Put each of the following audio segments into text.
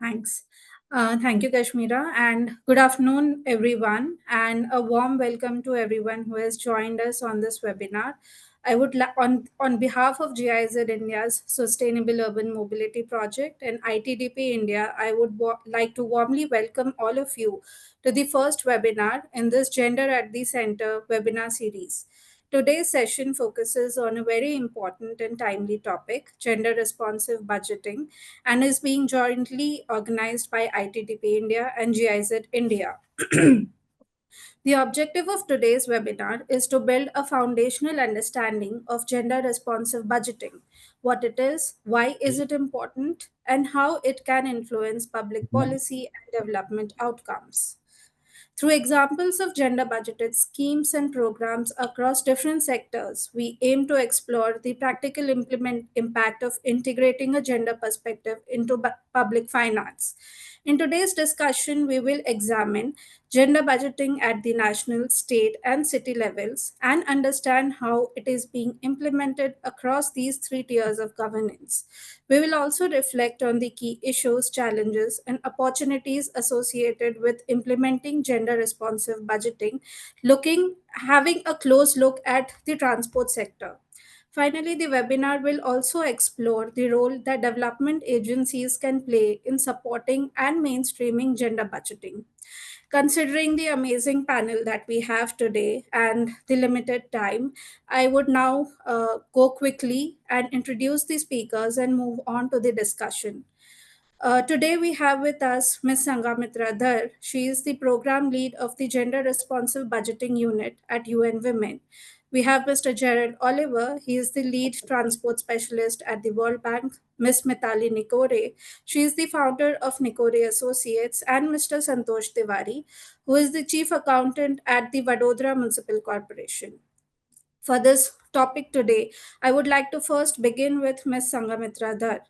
Thanks. Thank you, Kashmira, and good afternoon, everyone, and a warm welcome to everyone who has joined us on this webinar. I would, on behalf of GIZ India's Sustainable Urban Mobility Project and ITDP India, I would like to warmly welcome all of you to the first webinar in this Gender at the Center webinar series. Today's session focuses on a very important and timely topic, gender responsive budgeting, and is being jointly organized by ITDP India and GIZ India. The objective of today's webinar is to build a foundational understanding of gender responsive budgeting, what it is, why is it important, and how it can influence public policy and development outcomes. Through examples of gender budgeted schemes and programs across different sectors, we aim to explore the practical impact of integrating a gender perspective into public finance. In today's discussion, we will examine gender budgeting at the national, state, and city levels and understand how it is being implemented across these three tiers of governance. We will also reflect on the key issues, challenges, and opportunities associated with implementing gender responsive budgeting, having a close look at the transport sector. Finally, the webinar will also explore the role that development agencies can play in supporting and mainstreaming gender budgeting. Considering the amazing panel that we have today and the limited time, I would now go quickly and introduce the speakers and move on to the discussion. Today we have with us Ms. Sanghamitra Dhar. She is the program lead of the Gender Responsive Budgeting Unit at UN Women. We have Mr. Gerald Ollivier. He is the lead transport specialist at the World Bank. Ms. Mitali Nikore. She is the founder of Nikore Associates. And Mr. Santosh Tiwari, who is the chief accountant at the Vadodara Municipal Corporation. For this topic today, I would like to first begin with Ms. Sanghamitra Dhar.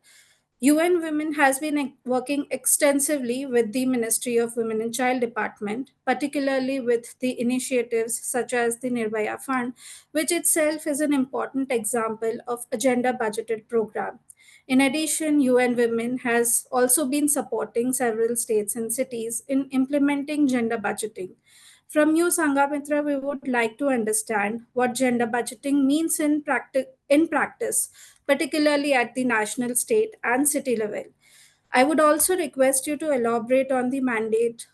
UN Women has been working extensively with the Ministry of Women and Child Department, particularly with the initiatives such as the Nirbhaya Fund, which itself is an important example of a gender budgeted program. In addition, UN Women has also been supporting several states and cities in implementing gender budgeting. From you, Sanghamitra, we would like to understand what gender budgeting means in practice, particularly at the national, state, and city level. I would also request you to elaborate on the mandate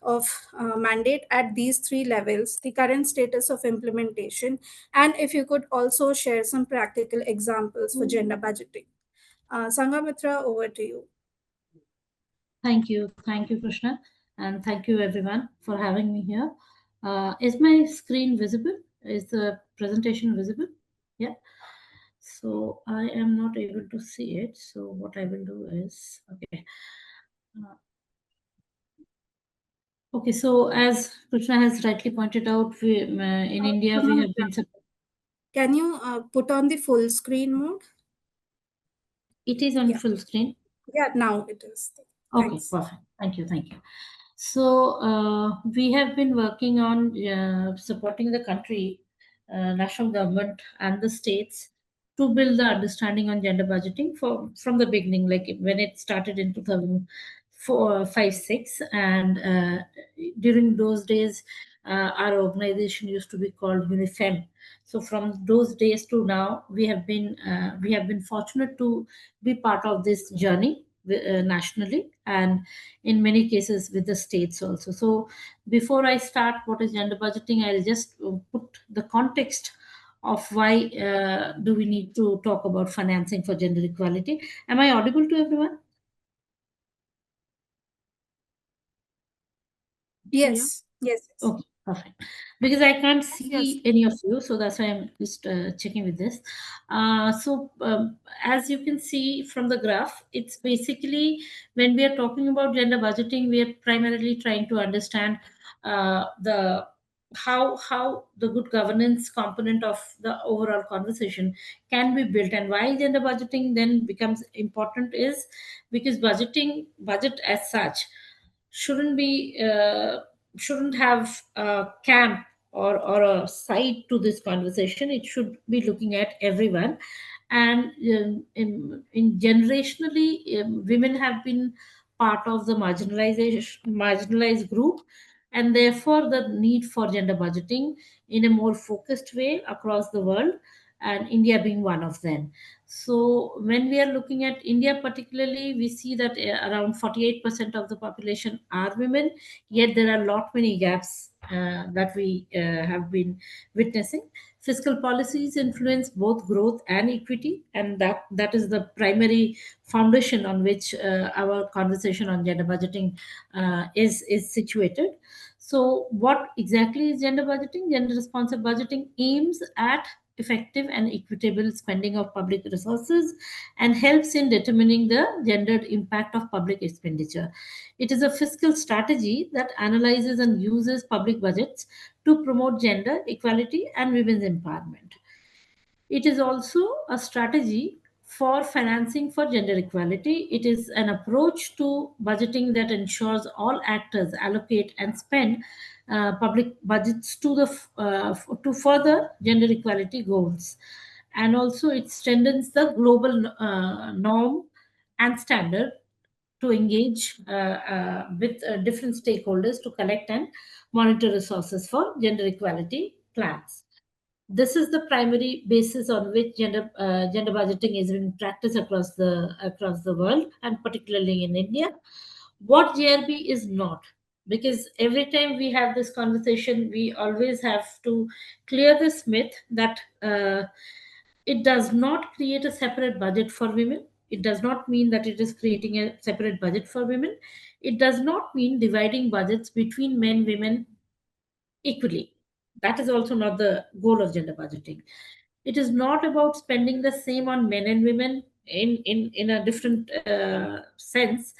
at these three levels, the current status of implementation, and if you could also share some practical examples for gender budgeting. Sanghamitra, over to you. Thank you, Krishna, and thank you everyone for having me here. Is my screen visible? Is the presentation visible? Yeah. So I am not able to see it. So what I will do is, okay. Okay, so as Krishna has rightly pointed out, in India we have been. Can you put on the full screen mode? It is on full screen. Yeah, now it is. Okay, perfect. Thank you. So we have been working on supporting the country, national government and the states to build the understanding on gender budgeting from the beginning, like when it started in 2004, 5, 6, and during those days, our organization used to be called UNIFEM. So from those days to now, we have been fortunate to be part of this journey nationally and in many cases with the states also. So before I start what is gender budgeting, I'll just put the context of why do we need to talk about financing for gender equality. Am I audible to everyone? Yes. Yes. Okay, perfect. Because I can't see any of you, so that's why I'm just checking with this. As you can see from the graph, it's basically when we are talking about gender budgeting, we are primarily trying to understand how the good governance component of the overall conversation can be built, and why gender budgeting then becomes important is because budget as such shouldn't have a camp or a side to this conversation. It should be looking at everyone. And in generationally, women have been part of the marginalized group, and therefore the need for gender budgeting in a more focused way across the world, and India being one of them. So when we are looking at India particularly, we see that around 48% of the population are women, yet there are a lot many gaps that we have been witnessing. Fiscal policies influence both growth and equity, and that is the primary foundation on which our conversation on gender budgeting is situated. So, what exactly is gender budgeting? Gender responsive budgeting aims at effective and equitable spending of public resources and helps in determining the gendered impact of public expenditure. It is a fiscal strategy that analyzes and uses public budgets to promote gender equality and women's empowerment. It is also a strategy for financing for gender equality. It is an approach to budgeting that ensures all actors allocate and spend public budgets to further gender equality goals. And also, it strengthens the global norm and standard to engage with different stakeholders to collect and monitor resources for gender equality plans. This is the primary basis on which gender budgeting is being practiced across the world, and particularly in India. What GRB is not, because every time we have this conversation, we always have to clear this myth that it does not create a separate budget for women. It does not mean that it is creating a separate budget for women. It does not mean dividing budgets between men, women equally. That is also not the goal of gender budgeting. It is not about spending the same on men and women in a different sense.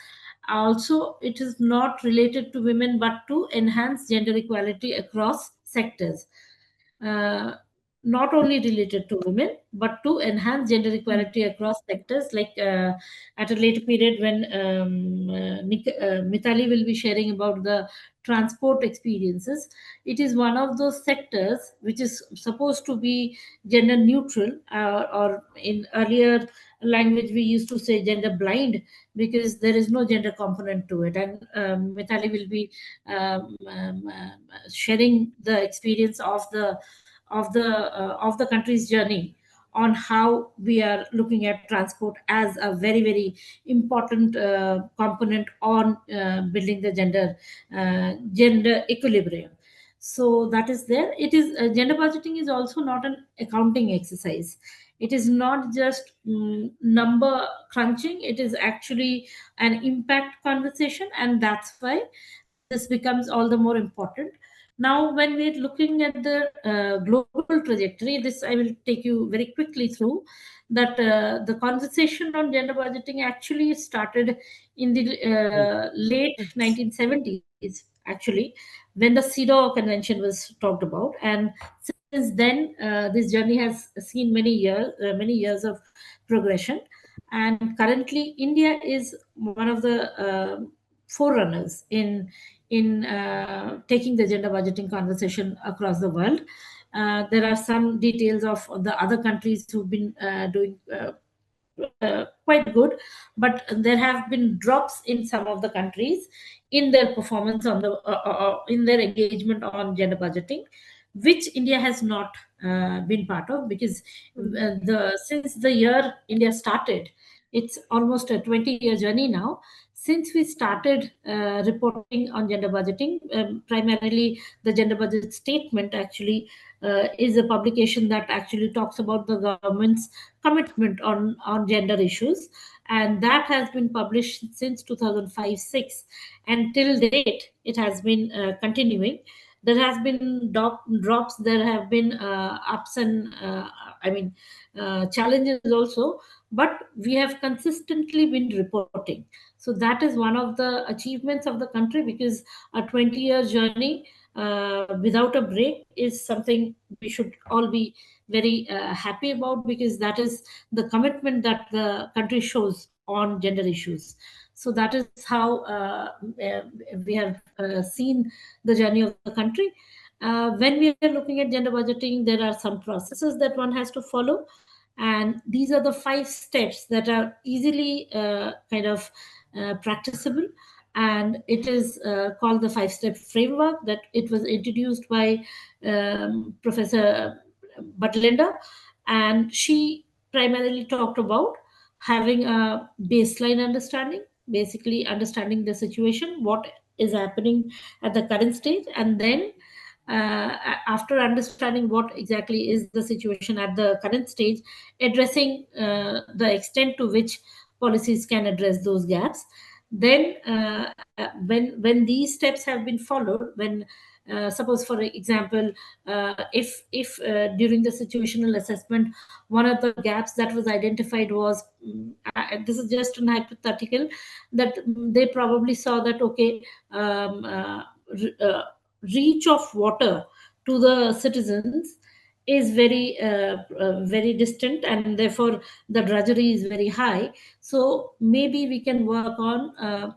Also, it is not related to women but to enhance gender equality across sectors. uh, Not only related to women, but to enhance gender equality across sectors. Like at a later period, when Mitali will be sharing about the transport experiences, it is one of those sectors which is supposed to be gender neutral, or in earlier language we used to say gender blind, because there is no gender component to it. And Mitali will be sharing the experience of the country's journey on how we are looking at transport as a very very important component on building the gender equilibrium. So that is there. It is Gender budgeting is also not an accounting exercise. It is not just number crunching. It is actually an impact conversation, and that's why this becomes all the more important. Now, when we're looking at the global trajectory, this I will take you very quickly through, that the conversation on gender budgeting actually started in the late 1970s, actually, when the CEDAW convention was talked about. And since then, this journey has seen many years of progression. And currently, India is one of the forerunners in taking the gender budgeting conversation across the world. There are some details of the other countries who've been doing quite good, but there have been drops in some of the countries in their performance in their engagement on gender budgeting, which India has not been part of, because the since the year India started, it's almost a 20-year journey now since we started reporting on gender budgeting. Primarily, the gender budget statement actually is a publication that actually talks about the government's commitment on gender issues, and that has been published since 2005-6, and till date it has been continuing. There has been drops, there have been ups and challenges also, but we have consistently been reporting. So that is one of the achievements of the country, because a 20-year journey without a break is something we should all be very happy about, because that is the commitment that the country shows on gender issues. So that is how we have seen the journey of the country. When we are looking at gender budgeting, there are some processes that one has to follow, and these are the 5 steps that are easily kind of practicable, and it is called the five-step framework. That it was introduced by Professor Butlinda, and she primarily talked about having a baseline understanding, basically understanding the situation, what is happening at the current stage, and then after understanding what exactly is the situation at the current stage, addressing the extent to which policies can address those gaps. Then when these steps have been followed, when suppose for example, if during the situational assessment one of the gaps that was identified was, this is just an hypothetical, that they probably saw that, okay, reach of water to the citizens is very distant, and therefore the drudgery is very high. So maybe we can work on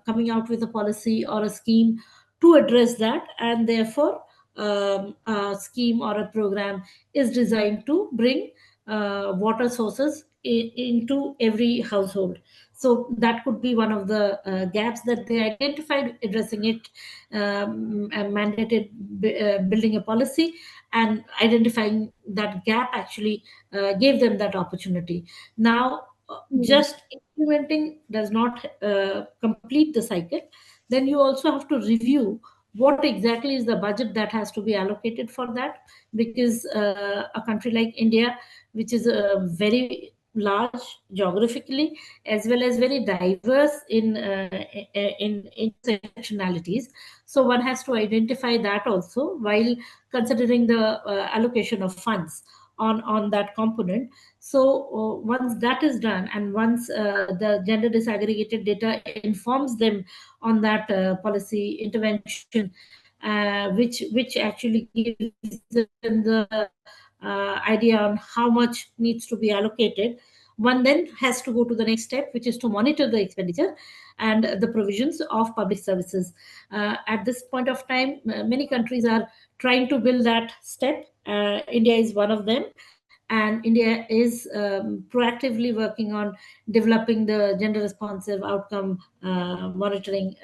coming out with a policy or a scheme to address that, and therefore a scheme or a program is designed to bring water sources into every household. So that could be one of the gaps that they identified, addressing it, and mandated building a policy, and identifying that gap actually gave them that opportunity. Now, just implementing does not complete the cycle. Then you also have to review what exactly is the budget that has to be allocated for that, because a country like India, which is very large geographically as well as very diverse in intersectionalities, so one has to identify that also while considering the allocation of funds on that component. So once that is done, and once the gender disaggregated data informs them on that policy intervention, which actually gives them the idea on how much needs to be allocated, one then has to go to the next step, which is to monitor the expenditure and the provisions of public services. At this point of time, many countries are trying to build that step. India is one of them, and India is proactively working on developing the gender responsive outcome monitoring,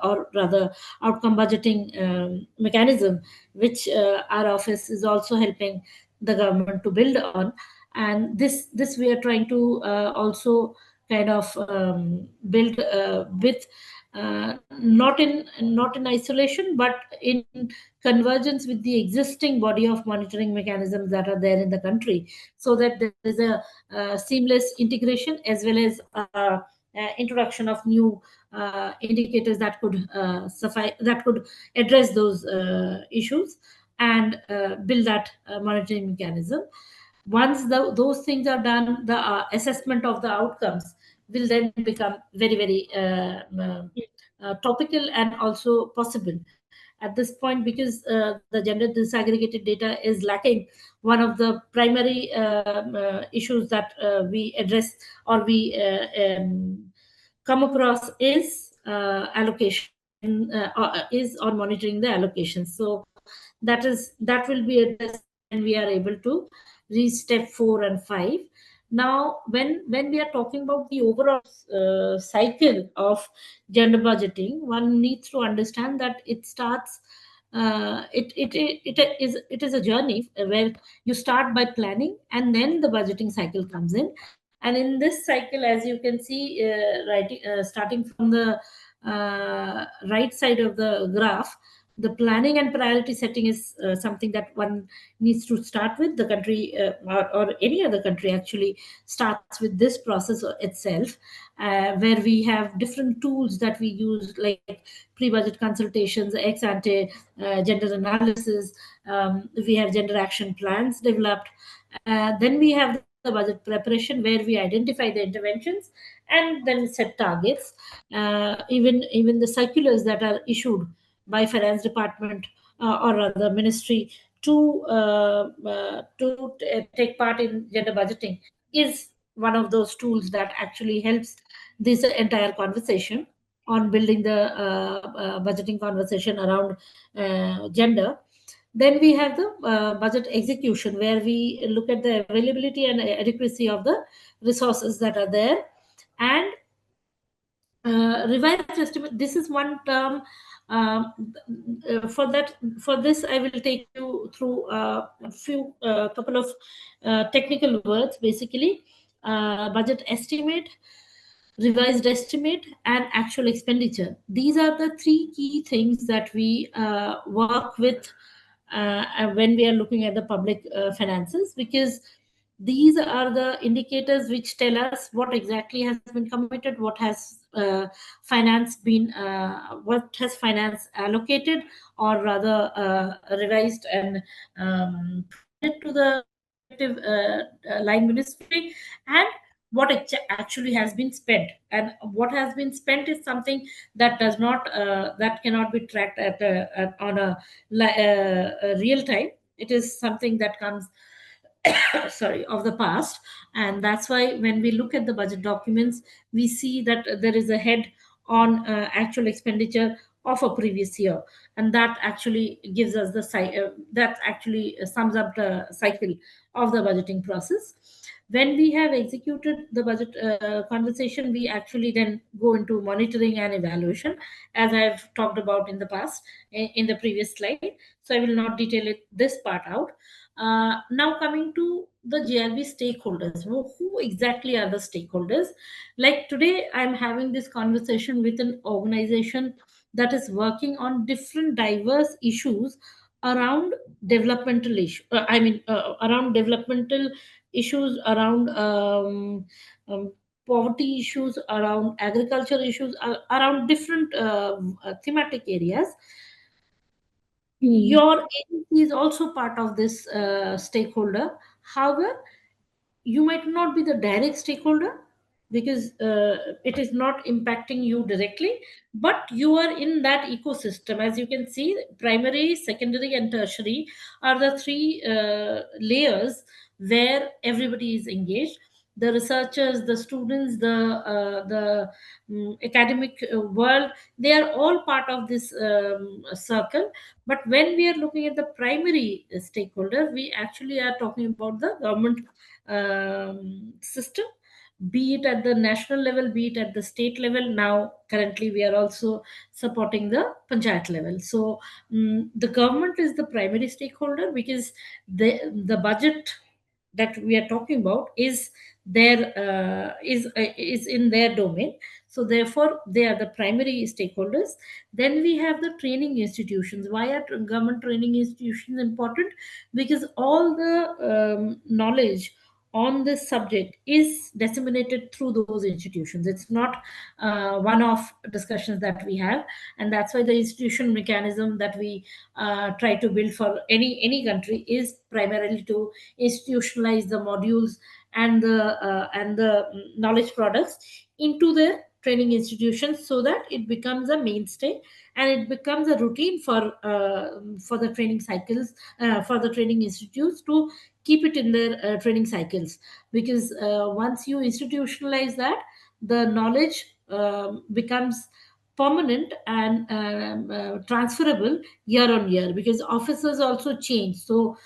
or rather outcome budgeting mechanism, which our office is also helping the government to build on. And this we are trying to also kind of build with not in isolation, but in convergence with the existing body of monitoring mechanisms that are there in the country, so that there is a seamless integration as well as introduction of new indicators that could suffice, that could address those issues, and build that monitoring mechanism. Once those things are done, the assessment of the outcomes will then become very topical and also possible at this point, because the gender disaggregated data is lacking. One of the primary issues that we address, or we come across, is allocation, is on monitoring the allocations. So that will be addressed when we are able to reach step 4 and 5. Now, when we are talking about the overall cycle of gender budgeting, one needs to understand that it starts. It is a journey where you start by planning, and then the budgeting cycle comes in. And in this cycle, as you can see, starting from the right side of the graph, the planning and priority setting is something that one needs to start with. The country, or any other country actually starts with this process itself, where we have different tools that we use, like pre-budget consultations, ex ante gender analysis. We have gender action plans developed. Then we have the budget preparation, where we identify the interventions and then set targets. Even the circulars that are issued by finance department, or rather ministry, to take part in gender budgeting, is one of those tools that actually helps this entire conversation on building the budgeting conversation around gender. Then we have the budget execution, where we look at the availability and adequacy of the resources that are there, and Revised estimate, this is one term. For this I will take you through a few couple of technical words. Basically, budget estimate, revised estimate, and actual expenditure. These are the three key things that we work with when we are looking at the public finances, because these are the indicators which tell us what exactly has been committed, what has finance allocated, or rather revised and provided to the respective line ministry, and what actually has been spent. And what has been spent is something that does not that cannot be tracked on a real time. It is something that comes sorry, of the past. And that's why when we look at the budget documents, we see that there is a head on actual expenditure of a previous year, and that actually gives us that actually sums up the cycle of the budgeting process. When we have executed the budget conversation, we actually then go into monitoring and evaluation, as I've talked about in the past, in the previous slide. So I will not detail this part out. Now coming to the GRB stakeholders, who exactly are the stakeholders? Like today, I'm having this conversation with an organization that is working on different diverse issues around developmental around developmental issues, around um, poverty issues, around agriculture issues, around different thematic areas. Your agency is also part of this stakeholder. However, you might not be the direct stakeholder, because it is not impacting you directly, but you are in that ecosystem. As you can see, primary, secondary, and tertiary are the three layers where everybody is engaged. The researchers, the students, the academic world, they are all part of this circle. But when we are looking at the primary stakeholder, we actually are talking about the government system, be it at the national level, be it at the state level. Now currently we are also supporting the panchayat level. So the government is the primary stakeholder, because the budget that we are talking about is in their domain. So therefore they are the primary stakeholders. Then we have the training institutions. Why are government training institutions important? Because all the knowledge on this subject is disseminated through those institutions. It's not one-off discussions that we have, and that's why the institutional mechanism that we try to build for any country is primarily to institutionalize the modules and the knowledge products into the training institutions, so that it becomes a mainstay and it becomes a routine for the training cycles, for the training institutes to keep it in their training cycles. Because once you institutionalize that, the knowledge becomes permanent and transferable year on year, because officers also change. So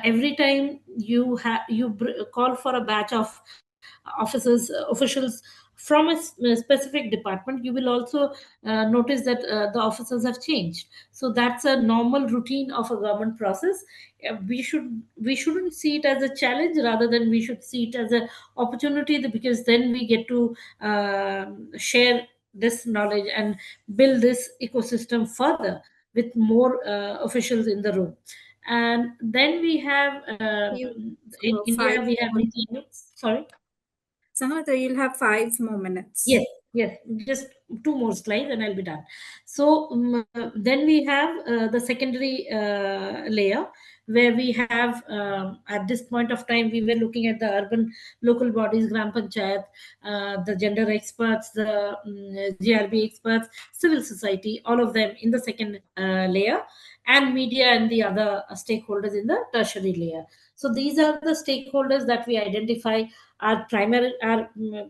every time call for a batch of officials from a specific department, you will also notice that the officers have changed. So that's a normal routine of a government process. We shouldn't see it as a challenge, rather than we should see it as an opportunity, because then we get to share this knowledge and build this ecosystem further with more officials in the room. And then we have You in India five we have more region. minutes. Sorry. Sanghamitra, you'll have 5 more minutes. Yes, yes, just two more slides and I'll be done. So then we have the secondary layer, where we have at this point of time we were looking at the urban local bodies, gram panchayat, the gender experts, the GRB experts, civil society, all of them in the second layer, and media and the other stakeholders in the tertiary layer. So these are the stakeholders that we identify are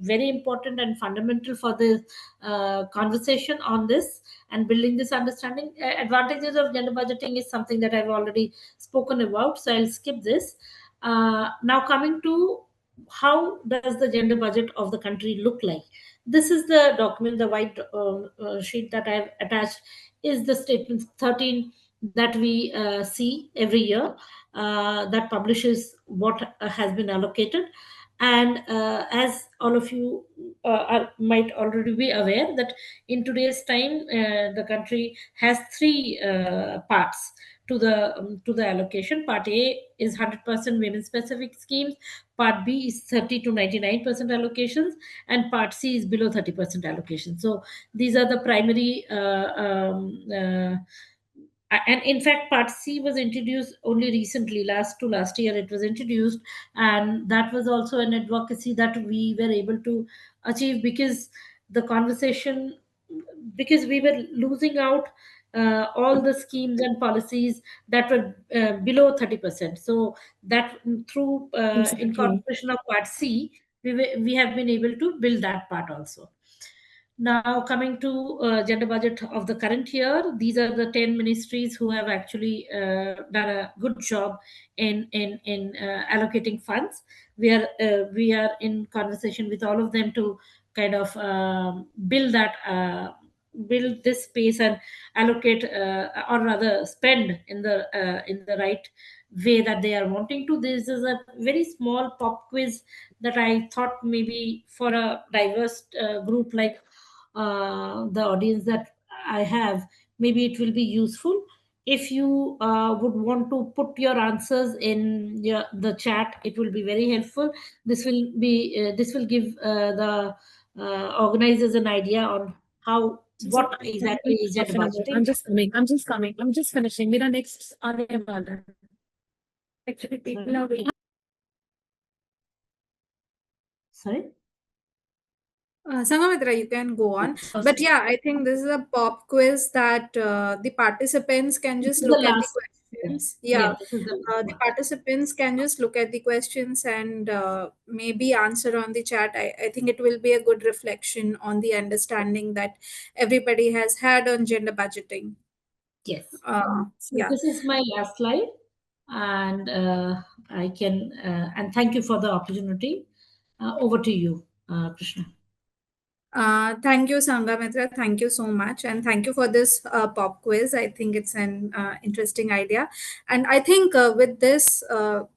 very important and fundamental for the conversation on this and building this understanding. Advantages of gender budgeting is something that I've already spoken about, so I'll skip this. Now coming to how does the gender budget of the country look like? This is the document, the white sheet that I've attached is the statement 13 that we see every year, that publishes what has been allocated. And as all of you might already be aware, that in today's time, the country has three parts to the allocation. Part A is 100% women specific schemes. Part B is 30 to 99% allocations, and Part C is below 30% allocation. So these are the primary. And in fact, Part C was introduced only recently, last year it was introduced, and that was also an advocacy that we were able to achieve, because the conversation, because we were losing out all the schemes and policies that were below 30%. So that through Exactly. incorporation of Part C, we have been able to build that part also. Now, coming to gender budget of the current year, these are the 10 ministries who have actually done a good job in allocating funds. We are in conversation with all of them to kind of build this space and allocate, or rather spend in the right way that they are wanting to. This is a very small pop quiz that I thought maybe for a diverse group like the audience that I have, maybe it will be useful. If you would want to put your answers in the chat, it will be very helpful. This will give the organizers an idea on how, Just what exactly is half gender an hour. budgeting. I'm just coming. I'm just coming. I'm just finishing. मेरा next आने वाला है. Actually, people are waiting. Sorry. Sanghamitra, you can go on. So, But yeah, I think this is a pop quiz that the participants can This just is the look at the last. questions. Yeah, Yeah, this is the last the one. participants can just look at the questions and maybe answer on the chat. I think it will be a good reflection on the understanding that everybody has had on gender budgeting. Yes. So Yeah. this is my last slide, and I can and thank you for the opportunity. Over to you, Krishna. Thank you, Sanghamitra. Thank you so much. And thank you for this pop quiz. I think it's an interesting idea. And I think with this,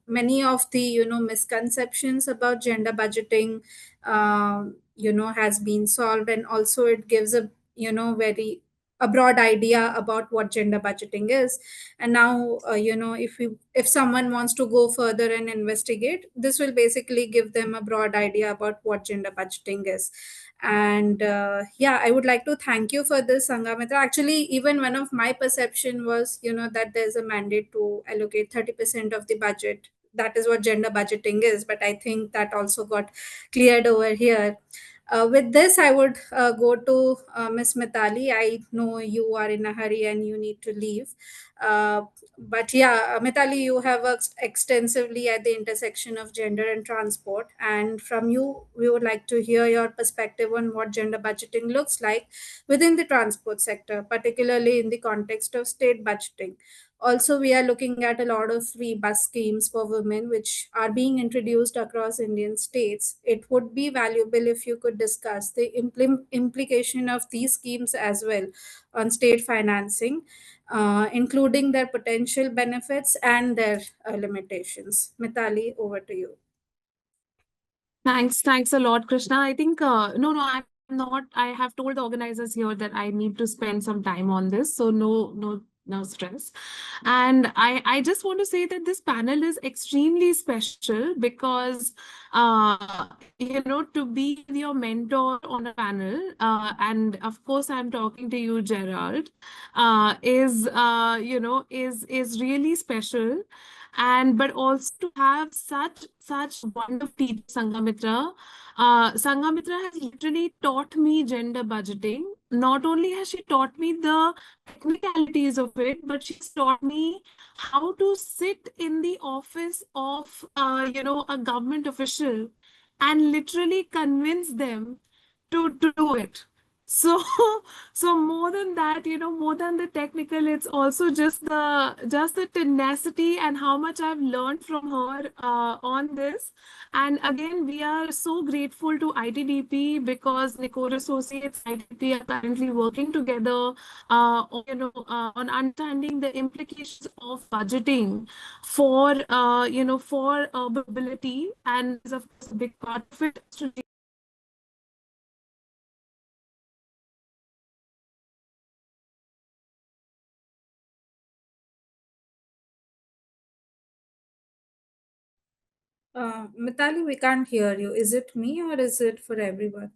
many of the, misconceptions about gender budgeting, has been solved. And also it gives a, very a broad idea about what gender budgeting is. And now, if someone wants to go further and investigate, this will basically give them a broad idea about what gender budgeting is. And yeah, I would like to thank you for this, Sanghamitra. Actually, even one of my perception was, that there's a mandate to allocate 30% of the budget. That is what gender budgeting is, but I think that also got cleared over here. With this, I would go to Miss Mitali. I know you are in a hurry and you need to leave. But yeah, Mitali, you have worked extensively at the intersection of gender and transport. And from you, we would like to hear your perspective on what gender budgeting looks like within the transport sector, particularly in the context of state budgeting. Also, we are looking at a lot of free bus schemes for women, which are being introduced across Indian states. It would be valuable if you could discuss the implication of these schemes as well on state financing, including their potential benefits and their limitations. Mitali, over to you. Thanks a lot, Krishna. I think no, I'm not. I have told the organizers here that I need to spend some time on this, so no stress. And I just want to say that this panel is extremely special because to be your mentor on a panel, and of course I'm talking to you, Gerald, is really special. And but also to have such wonderful teacher, Sanghamitra. Sanghamitra has literally taught me gender budgeting. Not only has she taught me the technicalities of it, but she's taught me how to sit in the office of a government official and literally convince them to do it. So, so more than that, more than the technical, it's also just the tenacity and how much I've learned from her on this. And again, we are so grateful to ITDP because Nikore Associates ITDP are currently working together, on understanding the implications of budgeting for mobility, and is of course a big part of it. Mitali, we can't hear you. Is it me or is it for everyone?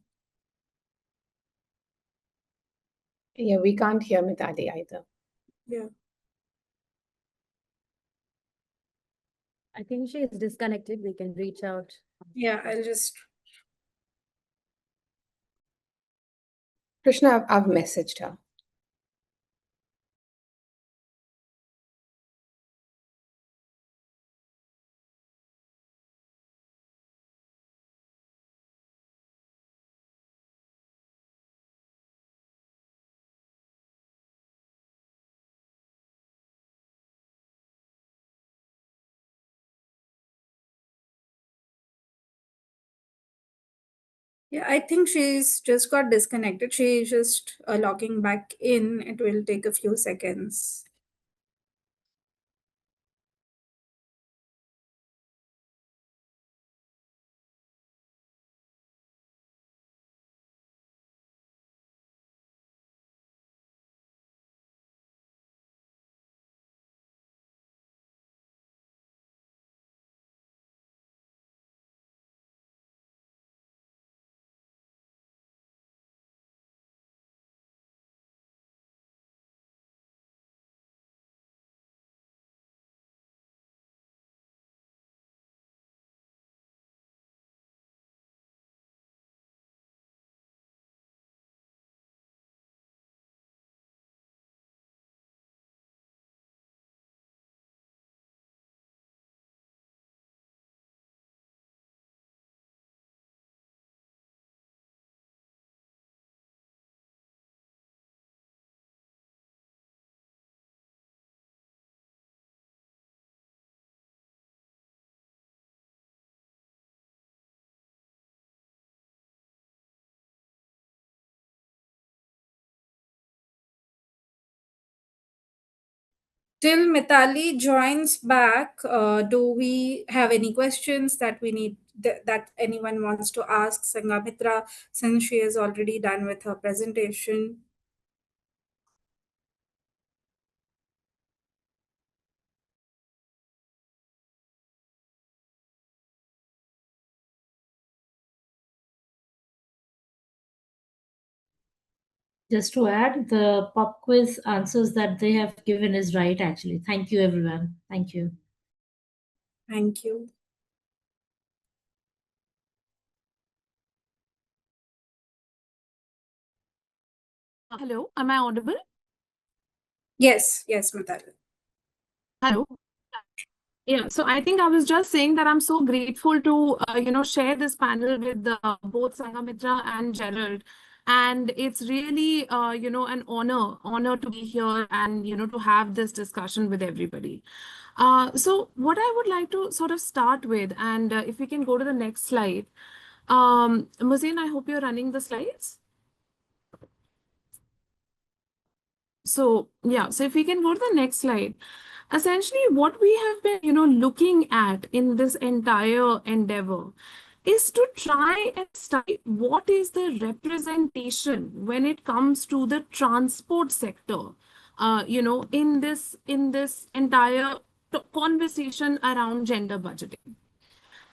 Yeah, we can't hear Mitali either. Yeah. I think she is disconnected. We can reach out. Yeah, I'll just. Krishna, I've messaged her. Yeah, I think she's just got disconnected. She's just logging back in. It will take a few seconds. Till Mitali joins back, do we have any questions that we need that anyone wants to ask Sanghamitra, since she is already done with her presentation? Just to add, the pop quiz answers that they have given is right, actually. Thank you, everyone. Thank you. Thank you. Hello, am I audible? Yes, Mitali. Hello. Yeah, so I think I was just saying that I'm so grateful to share this panel with both Sanghamitra and Gerald, and it's really an honor to be here and to have this discussion with everybody. So what I would like to sort of start with, and if we can go to the next slide, Muzain, I hope you're running the slides. So yeah, so if we can go to the next slide. Essentially, what we have been, looking at in this entire endeavor is to try and study what is the representation when it comes to the transport sector, in this entire conversation around gender budgeting.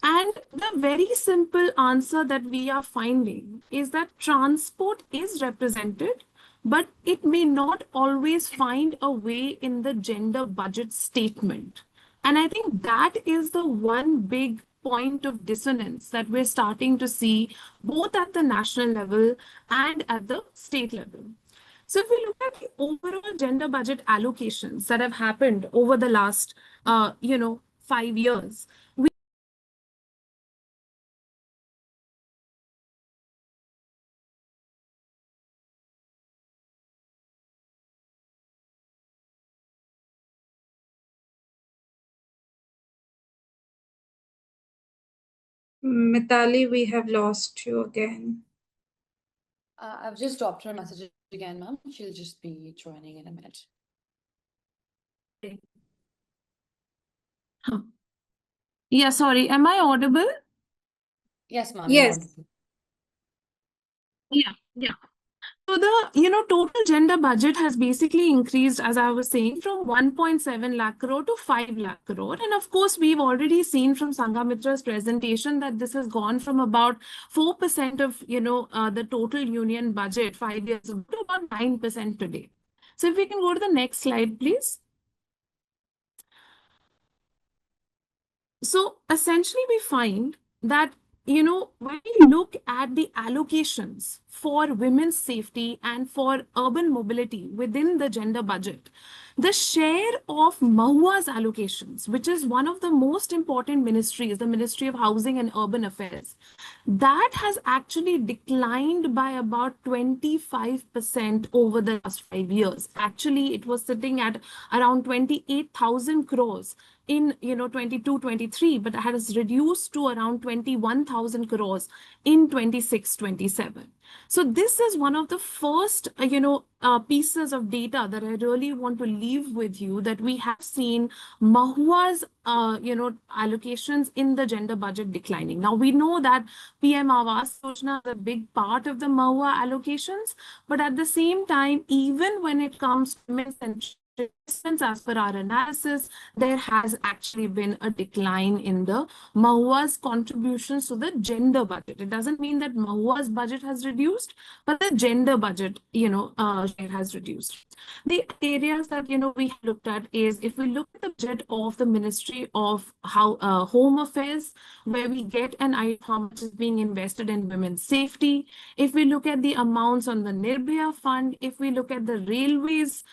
And the very simple answer that we are finding is that transport is represented, but it may not always find a way in the gender budget statement. And I think that is the one big point of dissonance that we're starting to see both at the national level and at the state level. So if we look at the overall gender budget allocations that have happened over the last, 5 years, Mitali, we have lost you again. I've just dropped her a message again, ma'am. She'll just be joining in a minute. Yeah, sorry. Am I audible? Yes, ma'am. Yes. Yeah. So the, total gender budget has basically increased, as I was saying, from 1.7 lakh crore to 5 lakh crore. And of course, we've already seen from Sanghamitra's presentation that this has gone from about 4% of, the total union budget 5 years ago to about 9% today. So if we can go to the next slide, please. So essentially, we find that, when we look at the allocations for women's safety and for urban mobility within the gender budget, the share of MAHUA's allocations, which is one of the most important ministries, the Ministry of Housing and Urban Affairs, that has actually declined by about 25% over the last 5 years. Actually, it was sitting at around 28,000 crores in 22-23, but has reduced to around 21,000 crores in 26-27. So this is one of the first pieces of data that I really want to leave with you, that we have seen MAHUA's allocations in the gender budget declining. Now we know that PM Awas Yojana is a big part of the MAHUA allocations, but at the same time, even when it comes to women's and as per our analysis, there has actually been a decline in the MAHUA's contributions to the gender budget. It doesn't mean that MAHUA's budget has reduced, but the gender budget, share has reduced. The areas that, we looked at is, if we look at the budget of the Ministry of Home Affairs, where we get an idea of how much is being invested in women's safety. If we look at the amounts on the Nirbhaya Fund, if we look at the railways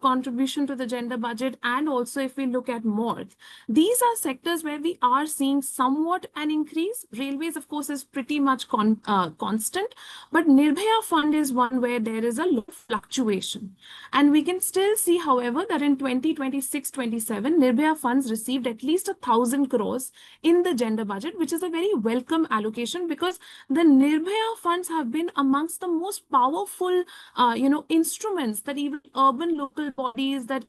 contribution to the gender budget, and also if we look at MORTH, these are sectors where we are seeing somewhat an increase. Railways, of course, is pretty much constant, but Nirbhaya Fund is one where there is a lot of fluctuation. And we can still see, however, that in 2026-27, Nirbhaya funds received at least 1,000 crores in the gender budget, which is a very welcome allocation, because the Nirbhaya funds have been amongst the most powerful, instruments that even urban local bodies, that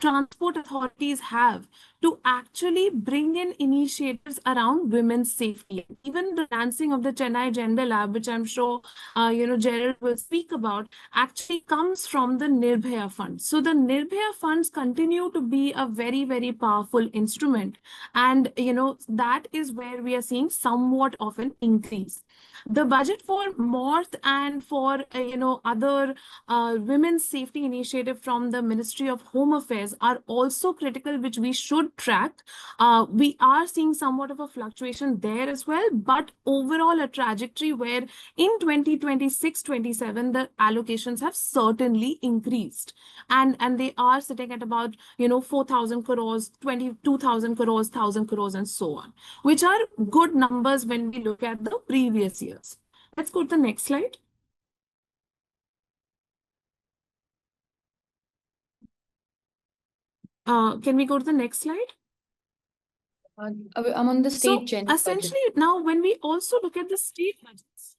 transport authorities have to actually bring in initiatives around women's safety. Even the lancing of the Chennai Gender Lab, which I'm sure, Gerald will speak about, actually comes from the Nirbhaya Fund. So the Nirbhaya funds continue to be a very, very powerful instrument. And, that is where we are seeing somewhat of an increase. The budget for MORTH and for, other women's safety initiative from the Ministry of Home Affairs are also critical, which we should track. We are seeing somewhat of a fluctuation there as well, but overall a trajectory where in 2026-27, the allocations have certainly increased. And they are sitting at about, 4,000 crores, 22,000 crores, 1,000 crores, and so on, which are good numbers when we look at the previous years. Let's go to the next slide. Can we go to the next slide? I'm on the state gender budget. Essentially, now when we also look at the state budgets,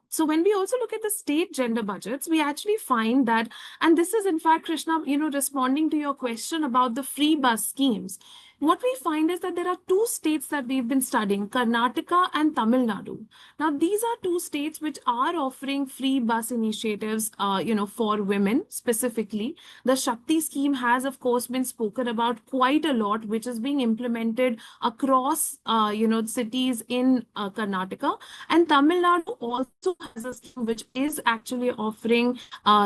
so when we also look at the state gender budgets, we actually find that, and this is in fact, Krishna, responding to your question about the free bus schemes, what we find is that there are two states that we've been studying, Karnataka and Tamil Nadu. Now, these are two states which are offering free bus initiatives, for women specifically. The Shakti scheme has, of course, been spoken about quite a lot, which is being implemented across, cities in Karnataka. And Tamil Nadu also has a scheme which is actually offering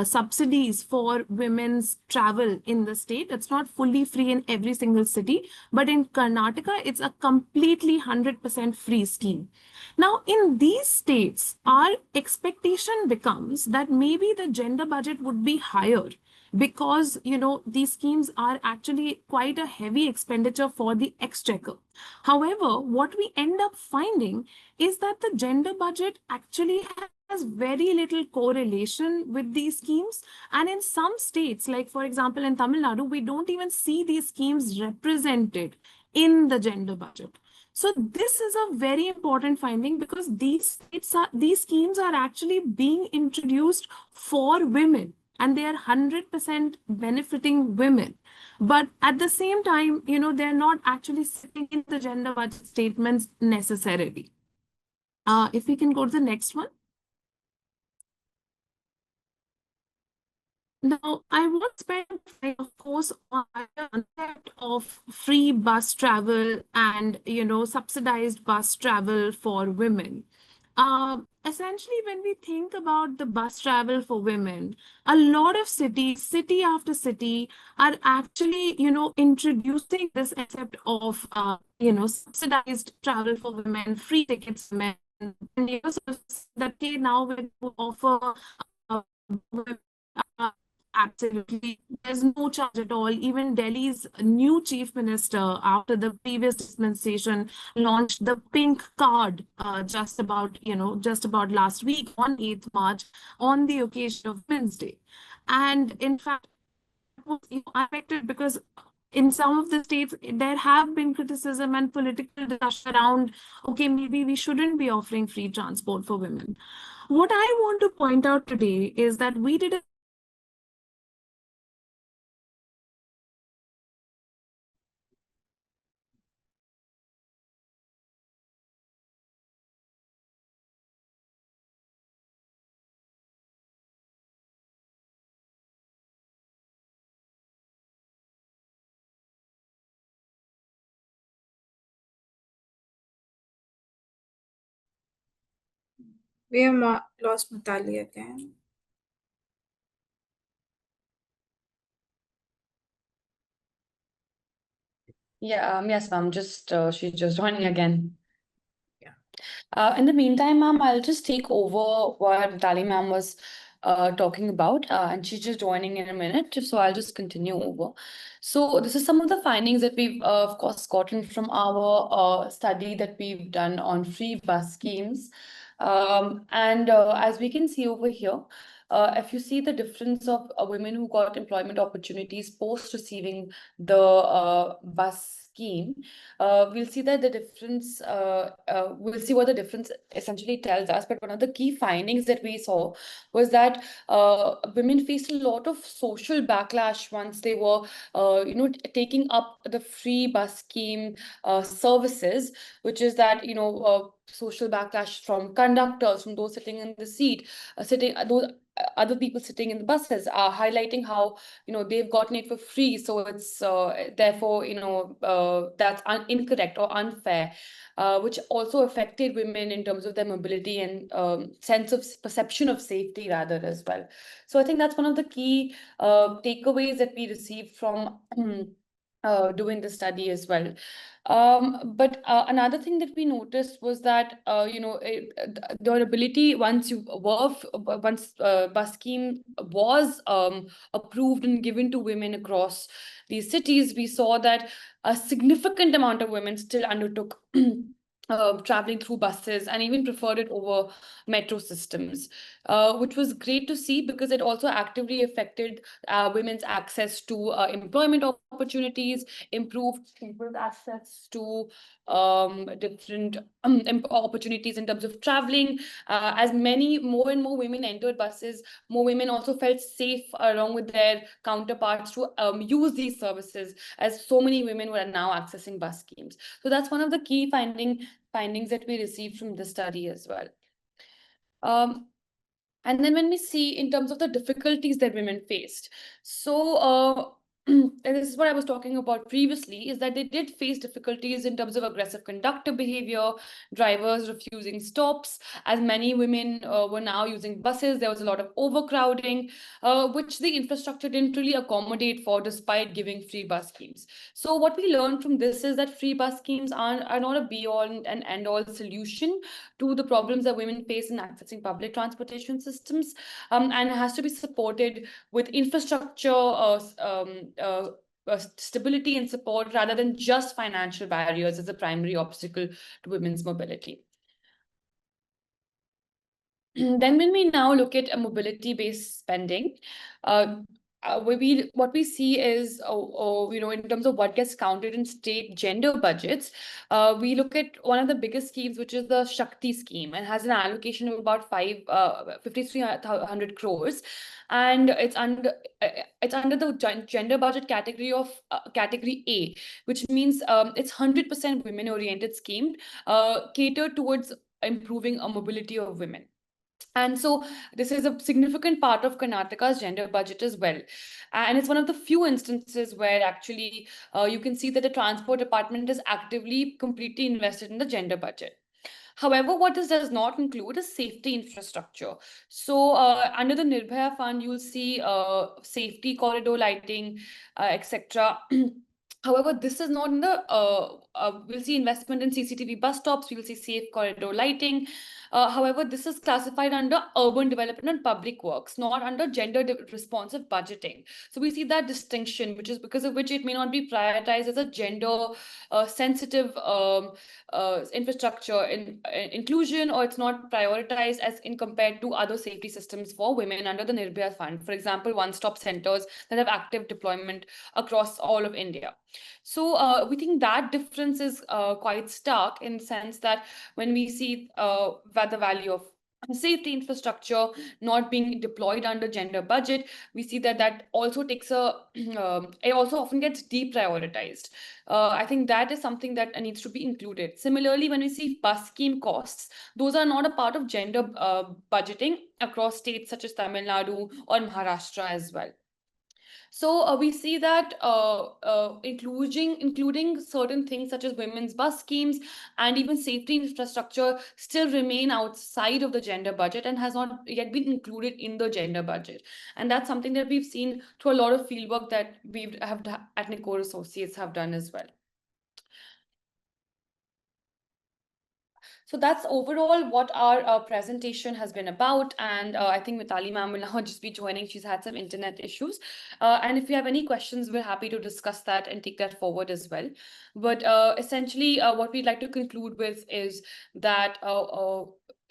subsidies for women's travel in the state. It's not fully free in every single city, but in Karnataka, it's a completely 100% free scheme. Now, in these states, our expectation becomes that maybe the gender budget would be higher, because, these schemes are actually quite a heavy expenditure for the exchequer. However, what we end up finding is that the gender budget actually has very little correlation with these schemes. And in some states, like for example, in Tamil Nadu, we don't even see these schemes represented in the gender budget. So this is a very important finding because these schemes are actually being introduced for women and they are 100% benefiting women. But at the same time, they're not actually sitting in the gender budget statements necessarily. If we can go to the next one. Now, I want to spend time, of course, on the concept of free bus travel and, subsidized bus travel for women. Essentially, when we think about the bus travel for women, a lot of cities, city after city, are actually, introducing this concept of, subsidized travel for women, free tickets for men, and, sort of that they now will offer absolutely. There's no charge at all. Even Delhi's new chief minister, after the previous dispensation, launched the pink card just about last week on 8th March on the occasion of Women's Day. And in fact, it was affected because in some of the states, there have been criticism and political discussion around, okay, maybe we shouldn't be offering free transport for women. What I want to point out today is that we did a We have lost Mitali again. Yeah, yes, ma'am. Just she's just joining again. In the meantime, ma'am, I'll just take over what Mitali ma'am was talking about, and she's just joining in a minute. So I'll just continue over. So this is some of the findings that we've, of course, gotten from our study that we've done on free bus schemes. And as we can see over here, if you see the difference of women who got employment opportunities post receiving the bus scheme, we'll see that the difference, we'll see what the difference essentially tells us. But one of the key findings that we saw was that women faced a lot of social backlash once they were, taking up the free bus scheme services, which is that, social backlash from conductors, from those sitting in the seat, those other people sitting in the buses are highlighting how, they've gotten it for free. So it's therefore, that's incorrect or unfair, which also affected women in terms of their mobility and sense of perception of safety rather as well. So I think that's one of the key takeaways that we received from doing the study as well. But another thing that we noticed was that, the ability once bus scheme was approved and given to women across these cities, we saw that a significant amount of women still undertook traveling through buses and even preferred it over metro systems, which was great to see because it also actively affected women's access to employment opportunities, improved people's access to different opportunities in terms of traveling. As more and more women entered buses, more women also felt safe along with their counterparts to use these services, as so many women were now accessing bus schemes. So that's one of the key findings that we received from the study as well. And then when we see in terms of the difficulties that women faced, so and this is what I was talking about previously, is that they did face difficulties in terms of aggressive conductor behavior, drivers refusing stops. As many women were now using buses, there was a lot of overcrowding, which the infrastructure didn't really accommodate for despite giving free bus schemes. So what we learned from this is that free bus schemes are not a be-all and end-all solution to the problems that women face in accessing public transportation systems, and has to be supported with infrastructure, stability and support rather than just financial barriers as a primary obstacle to women's mobility. Then when we now look at a mobility-based spending, what we see is, in terms of what gets counted in state gender budgets, we look at one of the biggest schemes, which is the Shakti scheme, and has an allocation of about 5,300 crores, and it's under the gender budget category of category A, which means it's 100% women-oriented scheme, catered towards improving mobility of women. And so this is a significant part of Karnataka's gender budget as well. And it's one of the few instances where actually you can see that the transport department is actively, completely invested in the gender budget. However, what this does not include is safety infrastructure. So under the Nirbhaya Fund, you'll see safety corridor lighting, etc. However, this is not in the, we'll see investment in CCTV bus stops, we'll see safe corridor lighting. However, this is classified under urban development and public works, not under gender responsive budgeting. So we see that distinction, which is because of which it may not be prioritized as a gender sensitive infrastructure inclusion, or it's not prioritized as in compared to other safety systems for women under the Nirbhaya Fund. For example, one-stop centers that have active deployment across all of India. So we think that difference is quite stark, in the sense that when we see the value of safety infrastructure not being deployed under gender budget, we see that that also takes a it also often gets deprioritized. I think that is something that needs to be included. Similarly, when we see bus scheme costs, those are not a part of gender budgeting across states such as Tamil Nadu or Maharashtra as well. So we see that including certain things such as women's bus schemes and even safety infrastructure still remain outside of the gender budget and has not yet been included in the gender budget. And that's something that we've seen through a lot of fieldwork that we have at Nikore Associates have done as well. So that's overall what our presentation has been about. And I think Mitali ma'am will now just be joining. She's had some internet issues. And if you have any questions, we're happy to discuss that and take that forward as well. But essentially, what we'd like to conclude with is that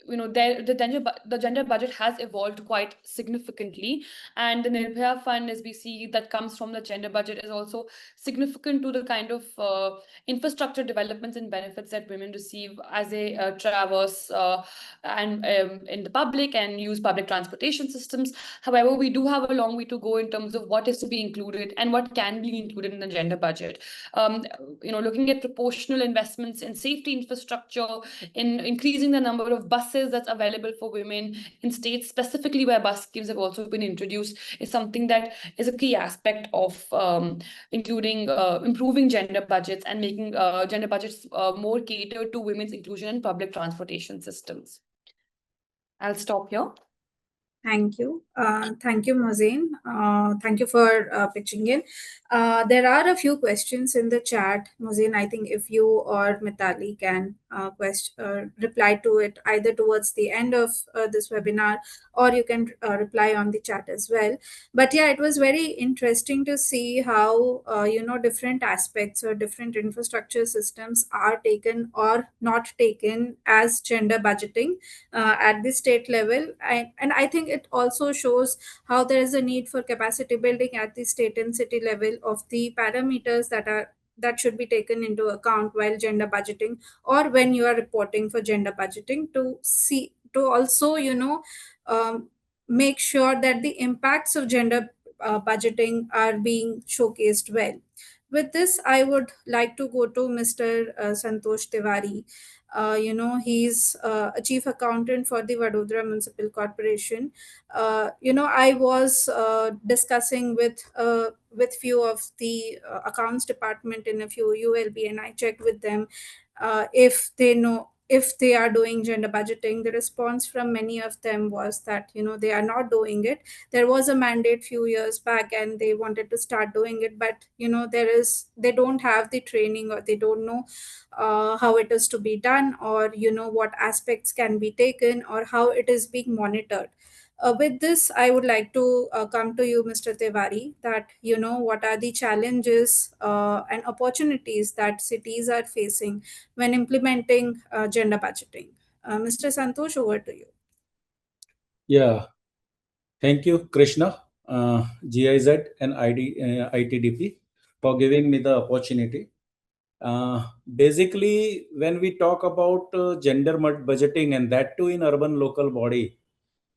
the gender budget has evolved quite significantly, and the Nirbhaya Fund, as we see, that comes from the gender budget, is also significant to the kind of infrastructure developments and benefits that women receive as they traverse and in the public and use public transportation systems. However, we do have a long way to go in terms of what is to be included and what can be included in the gender budget. Looking at proportional investments in safety infrastructure, in increasing the number of buses that's available for women in states specifically where bus schemes have also been introduced, is something that is a key aspect of including improving gender budgets and making gender budgets more catered to women's inclusion in public transportation systems. I'll stop here. Thank you. Thank you, Mohsin. Thank you for pitching in. There are a few questions in the chat, Mohsin. I think if you or Mitali can reply to it either towards the end of this webinar, or you can reply on the chat as well. But yeah, it was very interesting to see how, different aspects or different infrastructure systems are taken or not taken as gender budgeting at the state level. And I think it also shows how there is a need for capacity building at the state and city level of the parameters that should be taken into account while gender budgeting, or when you are reporting for gender budgeting, to also make sure that the impacts of gender budgeting are being showcased well. With this, I would like to go to Mr. Santosh Tiwari. He's a chief accountant for the Vadodara Municipal Corporation. I was discussing with few of the accounts department in a few ULB, and I checked with them if they are doing gender budgeting. The response from many of them was that they are not doing it. There was a mandate few years back and they wanted to start doing it, but they don't have the training, or they don't know how it is to be done, or what aspects can be taken, or how it is being monitored. With this, I would like to come to you, Mr. Tiwari, that what are the challenges and opportunities that cities are facing when implementing gender budgeting. Mr. Santosh, over to you. Yeah, thank you, Krishna. GIZ and ITDP for giving me the opportunity. Basically, when we talk about gender budgeting, and that too in urban local body,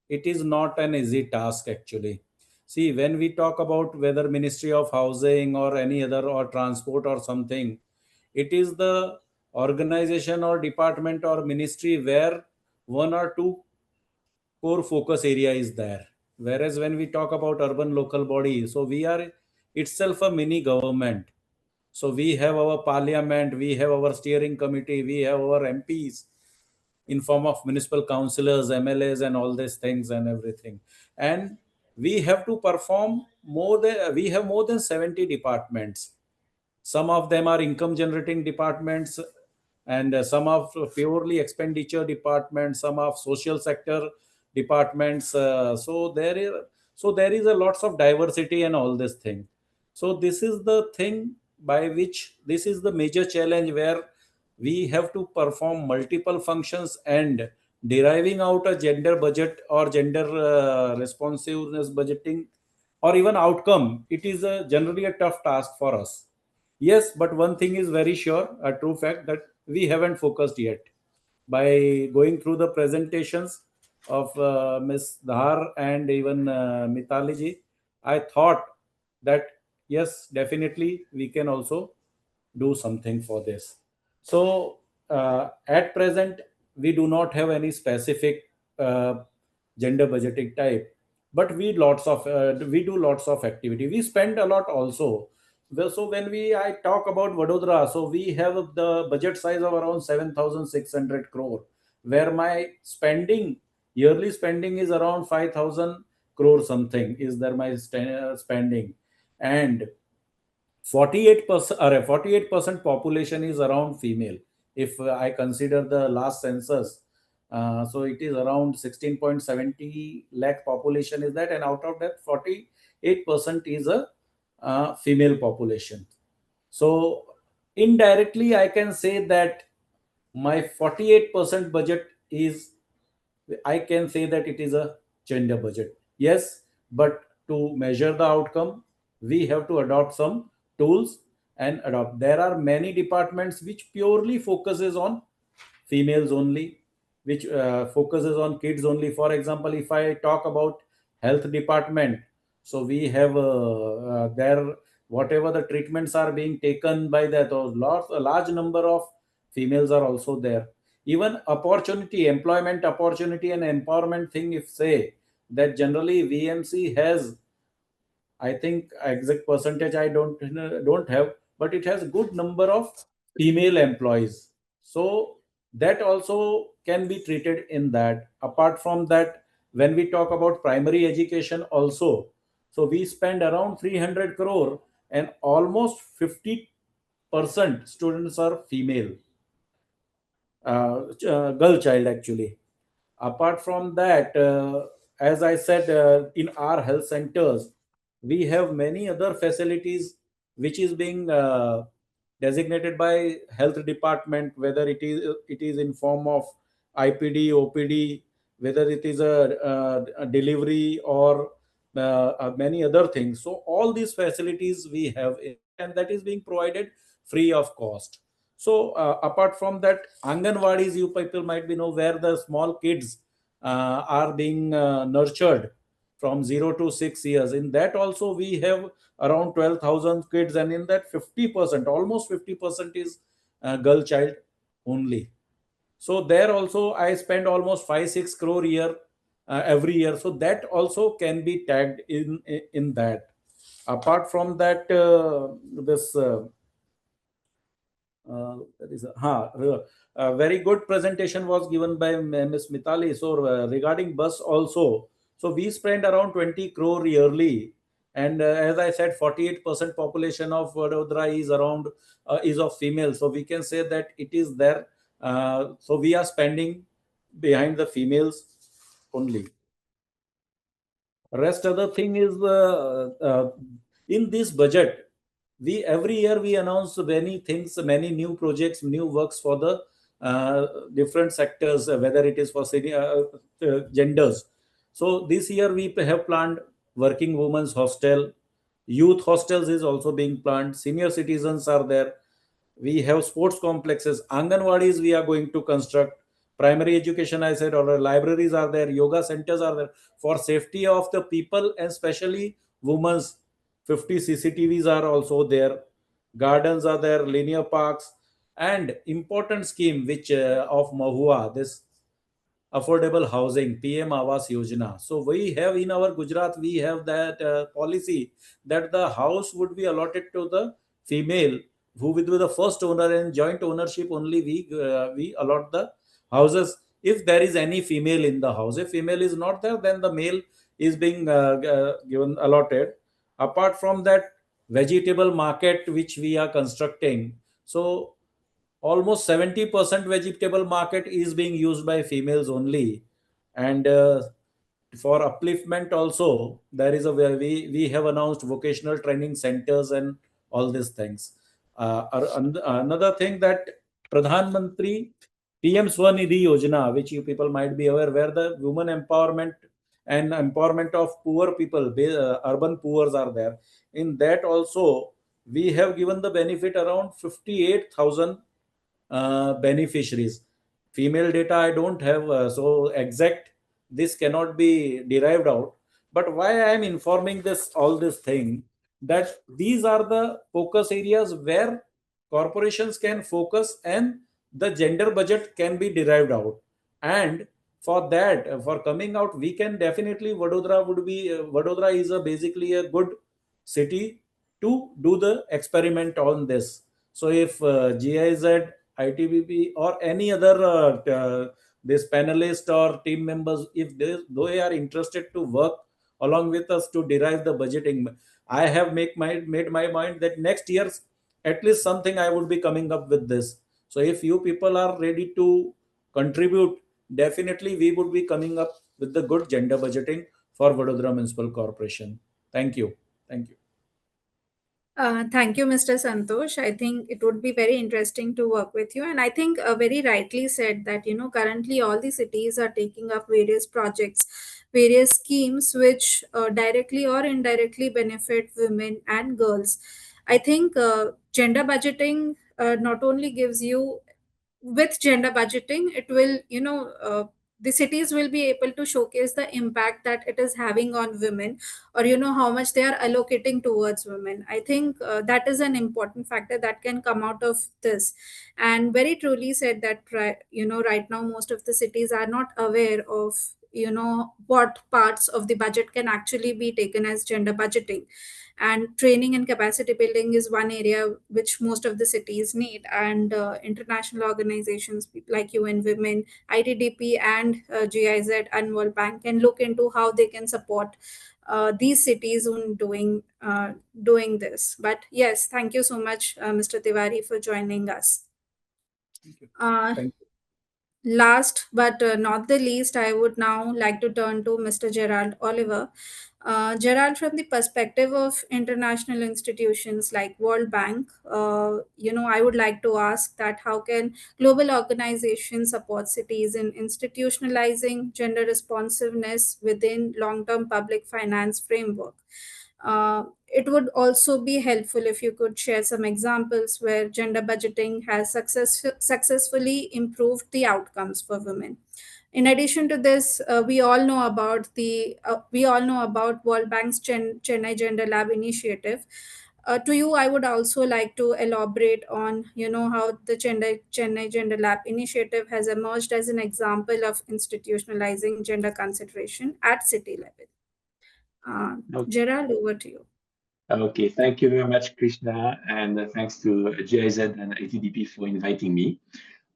it is not an easy task actually. See, when we talk about whether Ministry of Housing or any other or transport or something, it is the organization or department or ministry where one or two core focus area is there. Whereas when we talk about urban local body, so we are itself a mini government. So we have our parliament, we have our steering committee, we have our MPs in form of municipal councillors, MLAs, and all these things and everything. And we have to perform we have more than 70 departments. Some of them are income generating departments, and some of purely expenditure departments, some of social sector departments. So there is a lots of diversity and all this thing. So this is the thing by which this is the major challenge where we have to perform multiple functions, and deriving out a gender budget or gender responsiveness budgeting or even outcome, it is generally a tough task for us. Yes, but one thing is very sure, a true fact, that we haven't focused yet. By going through the presentations of Ms. Dhar and even Mitali ji, I thought that yes, definitely we can also do something for this. So at present, we do not have any specific gender budgeting type, but we do lots of activity. We spend a lot also. So when I talk about Vadodara, so we have the budget size of around 7,600 crore, where my yearly spending is around 5,000 crore something is there my spending. And 48% population is around female. If I consider the last census, so it is around 16.70 lakh population is that, and out of that 48% is a female population. So indirectly I can say that my 48% budget is, I can say that it is a gender budget. Yes, but to measure the outcome, we have to adopt some tools and adopt. There are many departments which purely focuses on females only, which focuses on kids only. For example, if I talk about health department, so we have there whatever the treatments are being taken by that, a large number of females are also there. Even employment opportunity and empowerment thing, if say that generally VMC has, I think exact percentage I don't have, but it has a good number of female employees. So that also can be treated in that. Apart from that, when we talk about primary education also, so we spend around 300 crore, and almost 50% students are female, girl child actually. Apart from that, as I said, in our health centers, we have many other facilities which is being designated by health department, whether it is in form of IPD, OPD, whether it is a delivery or many other things. So all these facilities we have, and that is being provided free of cost. So apart from that, Anganwadis, you people might be know, where the small kids are being nurtured from 0 to 6 years. In that also we have around 12,000 kids, and in that 50%, almost 50% is girl child only. So there also I spend almost 5-6 crore every year. So that also can be tagged in that. Apart from that, this that is a very good presentation was given by Ms. Mitali. So regarding bus also, so we spend around 20 crore yearly, and as I said, 48% population of Vadodara is of female. So we can say that it is there. So we are spending behind the females only. Rest other thing is in this budget, we every year we announce many things, many new projects, new works for the different sectors, whether it is for genders. So this year we have planned working women's hostel, youth hostels is also being planned, senior citizens are there. We have sports complexes, Anganwadis we are going to construct, primary education I said, or libraries are there, yoga centers are there for safety of the people and especially women's. 50 CCTVs are also there, gardens are there, linear parks, and important scheme which of Mahua, this affordable housing, PM Awas Yojana. So we have in our Gujarat, we have that policy that the house would be allotted to the female who will be the first owner, and joint ownership only we allot the houses if there is any female in the house. If female is not there, then the male is being given allotted. Apart from that, vegetable market which we are constructing, so almost 70% vegetable market is being used by females only. And for upliftment also, there is a where we have announced vocational training centers and all these things. Another thing that Pradhan Mantri PM Swanidhi Yojana, which you people might be aware, where the women empowerment and empowerment of poor people, urban poors are there. In that also, we have given the benefit around 58,000 beneficiaries. Female data I don't have, so exact this cannot be derived out. But why I am informing this all this thing, that these are the focus areas where corporations can focus and the gender budget can be derived out. And for that, for coming out, we can definitely Vadodara is basically a good city to do the experiment on this. So if GIZ, ITBP, or any other this panelist or team members, if they are interested to work along with us to derive the budgeting, I have made my mind that next year's at least something I would be coming up with this. So if you people are ready to contribute, definitely we would be coming up with the good gender budgeting for Vadodara Municipal Corporation. Thank you. Thank you. Thank you, Mr. Santosh. I think it would be very interesting to work with you. And I think very rightly said that, currently all the cities are taking up various projects, various schemes which directly or indirectly benefit women and girls. I think gender budgeting not only gives you, with gender budgeting, it will, the cities will be able to showcase the impact that it is having on women, or how much they are allocating towards women. I think that is an important factor that can come out of this. And very truly said that right now most of the cities are not aware of what parts of the budget can actually be taken as gender budgeting. And training and capacity building is one area which most of the cities need, and international organizations like UN Women, ITDP, and GIZ and World Bank can look into how they can support these cities in doing this. But yes, thank you so much, Mr. Tiwari, for joining us. Thank you. Thank you. Last but not the least, I would now like to turn to Mr. Gerald Ollivier. Gerald, from the perspective of international institutions like World Bank, I would like to ask that how can global organizations support cities in institutionalizing gender responsiveness within long-term public finance framework? It would also be helpful if you could share some examples where gender budgeting has successfully improved the outcomes for women. In addition to this, we all know about World Bank's Chennai Gender Lab initiative. To you, I would also like to elaborate on how the Chennai Gender Lab initiative has emerged as an example of institutionalizing gender consideration at city level. Okay. Gerald, over to you. Okay, thank you very much, Krishna, and thanks to GIZ and ITDP for inviting me.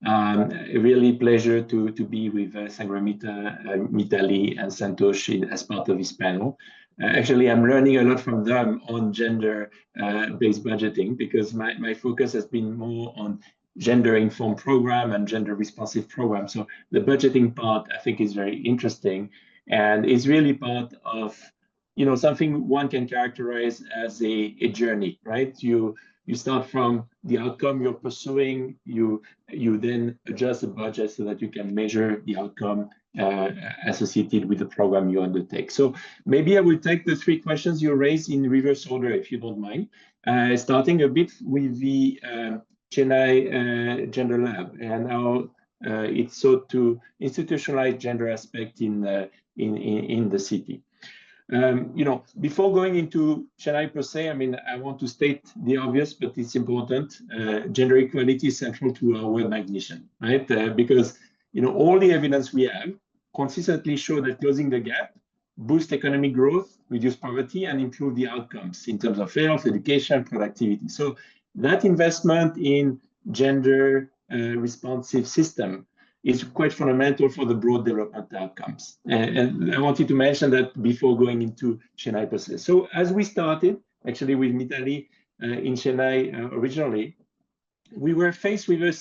A really pleasure to be with Sanghamitra, Mitali, and Santosh as part of this panel. Actually, I'm learning a lot from them on gender-based budgeting, because my focus has been more on gender-informed program and gender-responsive program. So the budgeting part, I think, is very interesting, and is really part of something one can characterize as a journey, right? You You start from the outcome you're pursuing, you then adjust the budget so that you can measure the outcome associated with the program you undertake. So maybe I will take the 3 questions you raised in reverse order, if you don't mind, starting a bit with the Chennai Gender Lab and how it sought to institutionalize gender aspect in the city. Before going into Chennai per se, I mean, I want to state the obvious, but it's important. Gender equality is central to our world mission, right? Because all the evidence we have consistently show that closing the gap boosts economic growth, reduce poverty, and improve the outcomes in terms of health, education, productivity. So that investment in gender responsive system is quite fundamental for the broad development outcomes. And I wanted to mention that before going into Chennai per se. So as we started, actually with Mitali in Chennai originally, we were faced with a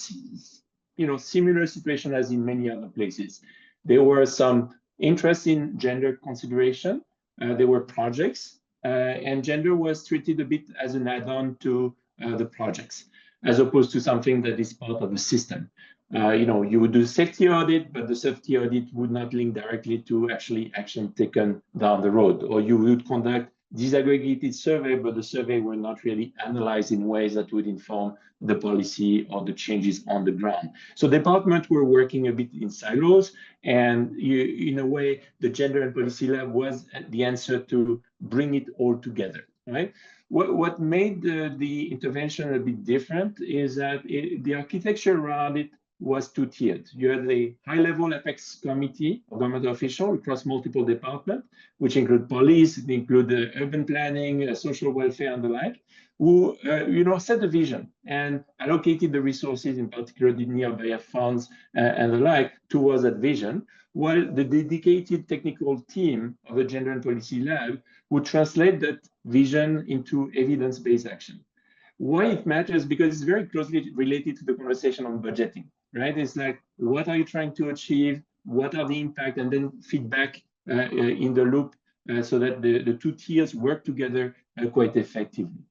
similar situation as in many other places. There were some interest in gender consideration. There were projects, and gender was treated a bit as an add-on to the projects, as opposed to something that is part of the system. You would do safety audit, but the safety audit would not link directly to actually action taken down the road. Or you would conduct disaggregated survey, but the survey were not really analyzed in ways that would inform the policy or the changes on the ground. So departments were working a bit in silos, and in a way, the Gender and Policy Lab was the answer to bring it all together, right? What made the intervention a bit different is that the architecture around it was 2-tiered. You had a high-level apex committee of government officials across multiple departments, which include police, it include urban planning, social welfare, and the like, who set the vision and allocated the resources, in particular the nearby funds and the like, towards that vision, while the dedicated technical team of the Gender and Policy Lab would translate that vision into evidence-based action. Why it matters? Because it's very closely related to the conversation on budgeting, right? It's like, what are you trying to achieve? What are the impact? And then feedback in the loop so that the 2 tiers work together quite effectively.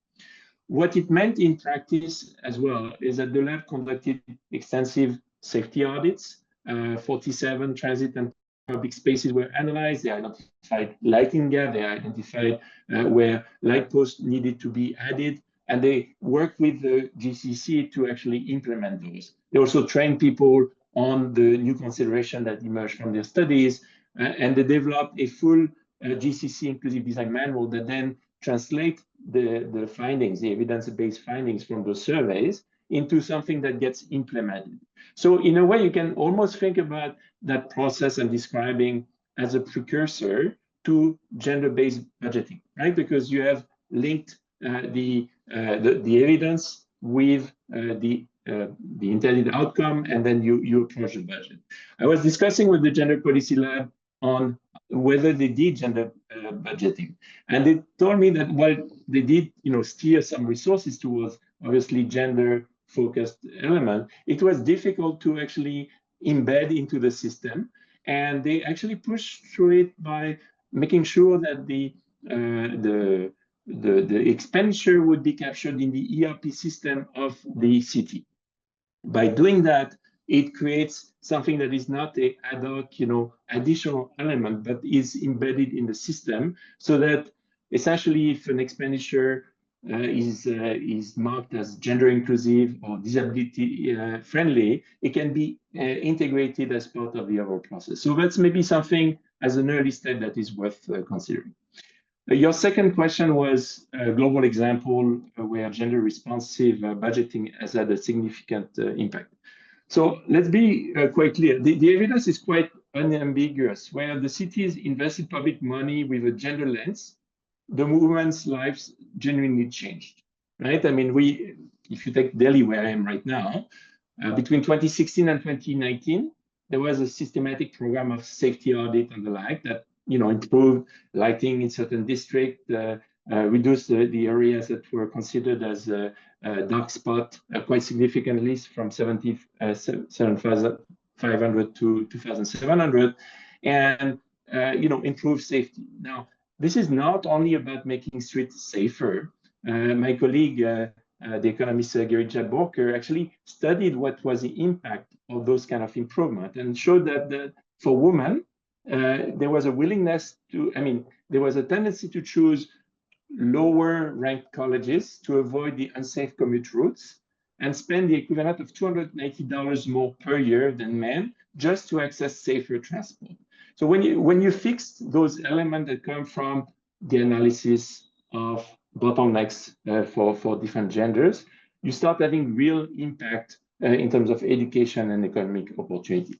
What it meant in practice as well is that the lab conducted extensive safety audits. 47 transit and public spaces were analyzed. They identified lighting gap. They identified where light posts needed to be added. And they worked with the GCC to actually implement those. They also trained people on the new consideration that emerged from their studies, and they developed a full GCC inclusive design manual that then translate the findings, the evidence-based findings from those surveys into something that gets implemented. So in a way, you can almost think about that process and describing as a precursor to gender-based budgeting, right? Because you have linked the evidence with the intended outcome, and then you approach the budget. I was discussing with the Gender Policy Lab on whether they did gender budgeting, and they told me that while they did, steer some resources towards obviously gender-focused element, it was difficult to actually embed into the system, and they actually pushed through it by making sure that the expenditure would be captured in the ERP system of the city. By doing that, it creates something that is not a ad hoc, additional element, but is embedded in the system, so that essentially, if an expenditure is marked as gender inclusive or disability friendly, it can be integrated as part of the overall process. So that's maybe something as an early step that is worth considering. Your second question was a global example where gender responsive budgeting has had a significant impact. So let's be quite clear. The evidence is quite unambiguous. Where the cities invested public money with a gender lens, the women's lives genuinely changed, right? I mean, if you take Delhi, where I am right now, between 2016 and 2019, there was a systematic program of safety audit and the like that improved lighting in certain districts, reduced the areas that were considered as dark spot quite significantly from 7,500 to 2,700, and improved safety. Now, this is not only about making streets safer. My colleague the economist 𝗬𝗰𝗹𝗏 actually studied what was the impact of those kind of improvement and showed that for women, there was a willingness to, there was a tendency to choose lower ranked colleges to avoid the unsafe commute routes and spend the equivalent of $280 more per year than men just to access safer transport. So when you fix those elements that come from the analysis of bottlenecks for different genders, you start having real impact in terms of education and economic opportunity.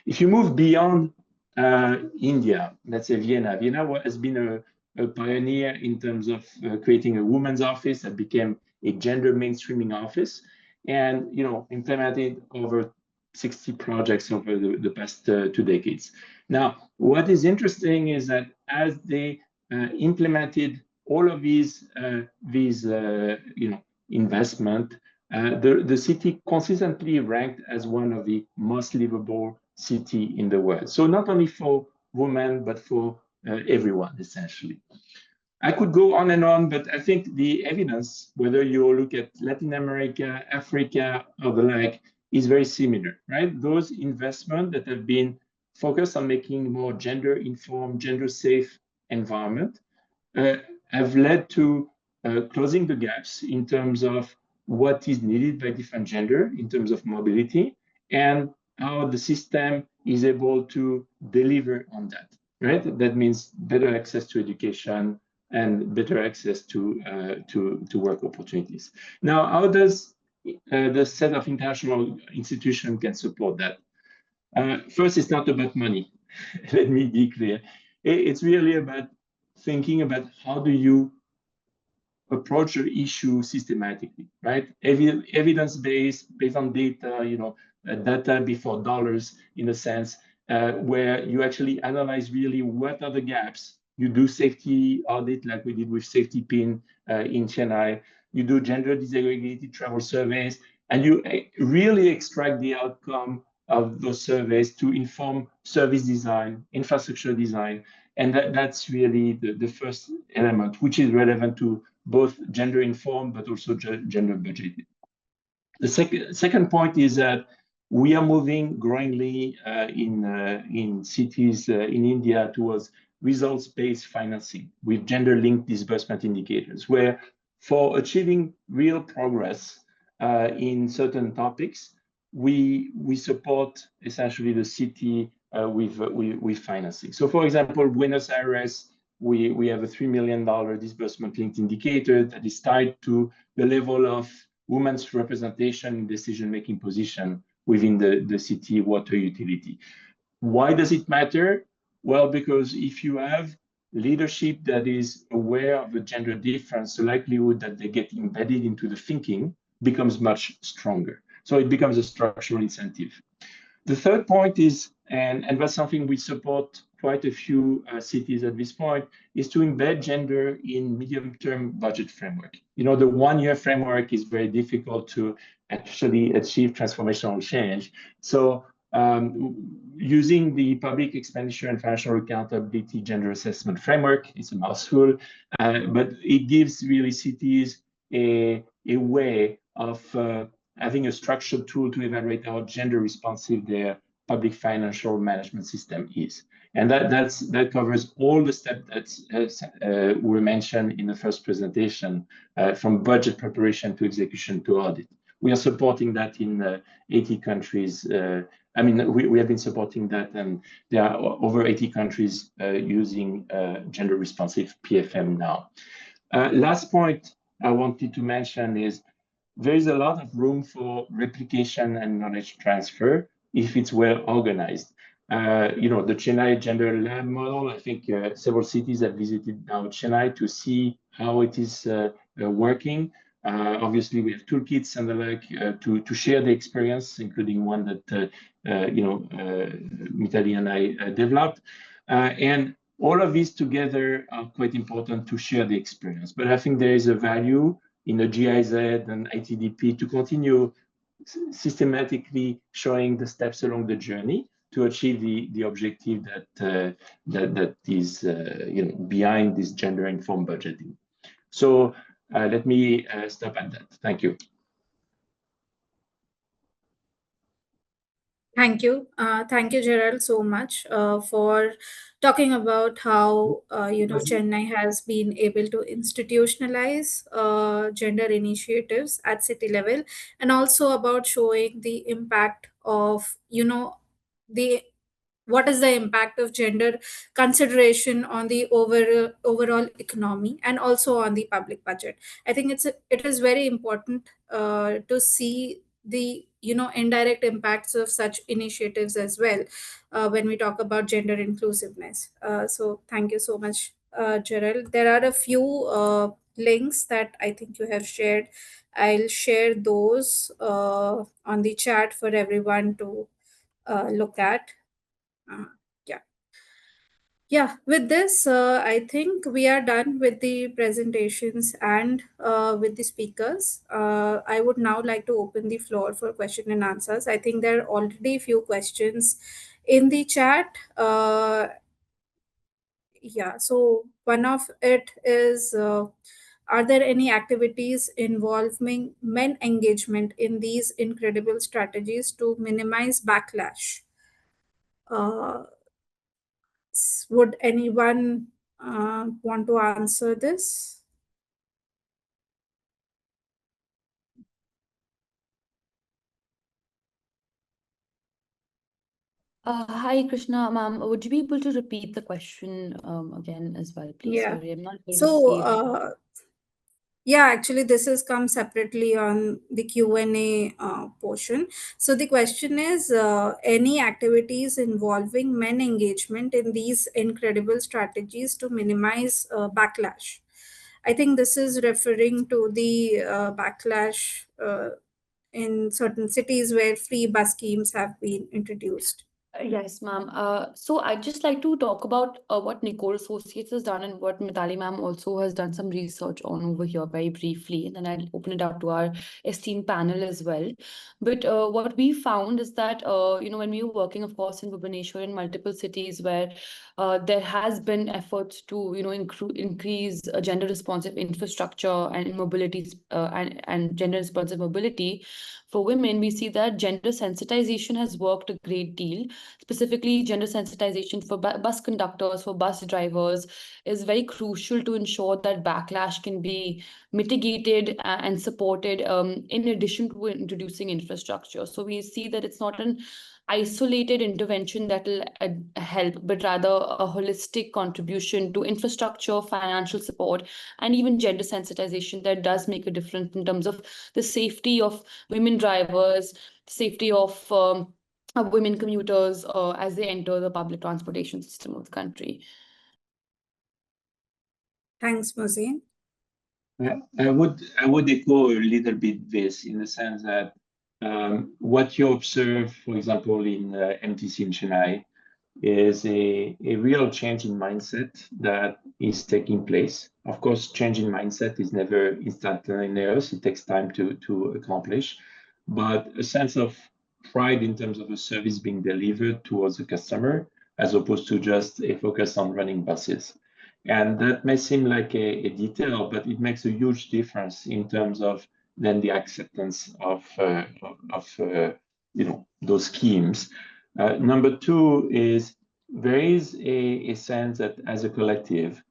If you move beyond India, let's say Vienna has been a pioneer in terms of creating a women's office that became a gender mainstreaming office, and implemented over 60 projects over the past 2 decades. Now, what is interesting is that as they implemented all of these investment, the city consistently ranked as one of the most livable city in the world. So not only for women, but for everyone, essentially. I could go on and on, but I think the evidence, whether you look at Latin America, Africa, or the like, is very similar, right? Those investments that have been focused on making more gender-informed, gender-safe environment have led to closing the gaps in terms of what is needed by different gender in terms of mobility and how the system is able to deliver on that, right? That means better access to education and better access to work opportunities. Now, how does the set of international institutions can support that? First, it's not about money. Let me be clear. It's really about thinking about how do you approach the issue systematically, right? Evidence-based, based on data, data before dollars, in a sense, where you actually analyze really what are the gaps. You do safety audit like we did with Safety Pin in Chennai. You do gender disaggregated travel surveys, and you really extract the outcome of those surveys to inform service design, infrastructure design. And that's really the first element, which is relevant to both gender informed, but also gender budgeted. The second point is that we are moving growingly in cities in India towards results-based financing with gender-linked disbursement indicators, where for achieving real progress in certain topics, we support essentially the city with financing. So for example, Buenos Aires, we have a $3 million disbursement linked indicator that is tied to the level of women's representation in decision-making position within the city water utility. Why does it matter? Well, because if you have leadership that is aware of the gender difference, the likelihood that they get embedded into the thinking becomes much stronger. So it becomes a structural incentive. The third point is, and that's something we support quite a few cities at this point, is to embed gender in medium-term budget framework. The one-year framework is very difficult to actually achieve transformational change. So using the Public Expenditure and Financial Accountability Gender Assessment Framework, it's a mouthful, but it gives really cities a way of having a structured tool to evaluate how gender responsive their public financial management system is. And that covers all the steps that were mentioned in the first presentation, from budget preparation to execution to audit. We are supporting that in 80 countries. We have been supporting that, and there are over 80 countries using gender responsive PFM now. Last point I wanted to mention is there is a lot of room for replication and knowledge transfer if it's well organized. The Chennai Gender Lab model, I think several cities have visited now Chennai to see how it is working. Obviously, we have toolkits and the like to share the experience, including one that Mitali and I developed. And all of these together are quite important to share the experience. But I think there is a value in the GIZ and ITDP to continue systematically showing the steps along the journey to achieve the objective that is behind this gender-informed budgeting. So Let me stop at that. Thank you. Thank you. Thank you, Gerald, so much for talking about how, Chennai has been able to institutionalize gender initiatives at city level, and also about showing the impact of, the what is the impact of gender consideration on the overall economy and also on the public budget. I think it is very important to see the indirect impacts of such initiatives as well when we talk about gender inclusiveness. So thank you so much, Gerald. There are a few links that I think you have shared. I'll share those on the chat for everyone to look at. uh, yeah. Yeah, with this, I think we are done with the presentations and with the speakers. I would now like to open the floor for question and answers. I think there are already a few questions in the chat. Yeah, so one of it is, are there any activities involving men engagement in these incredible strategies to minimize backlash? Would anyone want to answer this? Hi, Krishna, ma'am. Would you be able to repeat the question again as well, please? Yeah. Sorry, I'm not able to So, see it. yeah, actually, this has come separately on the Q&A portion. So the question is, any activities involving men engagement in these incredible strategies to minimize backlash? I think this is referring to the backlash in certain cities where free bus schemes have been introduced. Yes, ma'am. So I'd just like to talk about what Nikore Associates has done and what Mitali ma'am also has done some research on over here very briefly, and then I'll open it up to our esteemed panel as well. But what we found is that, when we were working, of course, in Bhubaneswar in multiple cities where there has been efforts to, increase gender responsive infrastructure and mobility and gender responsive mobility for women, we see that gender sensitization has worked a great deal. Specifically, gender sensitization for bus conductors, for bus drivers, is very crucial to ensure that backlash can be mitigated and supported, in addition to introducing infrastructure. So we see that it's not an isolated intervention that will help, but rather a holistic contribution to infrastructure, financial support, and even gender sensitization that does make a difference in terms of the safety of women drivers, safety of women commuters as they enter the public transportation system of the country. Thanks, Mohsin. I would echo a little bit this in the sense that what you observe, for example, in MTC in Chennai, is a real change in mindset that is taking place. Of course, change in mindset is never instantaneous. It takes time to accomplish, but a sense of pride in terms of a service being delivered towards the customer, as opposed to just a focus on running buses. And that may seem like a detail, but it makes a huge difference in terms of then the acceptance of those schemes. Number two is there is a sense that as a collective,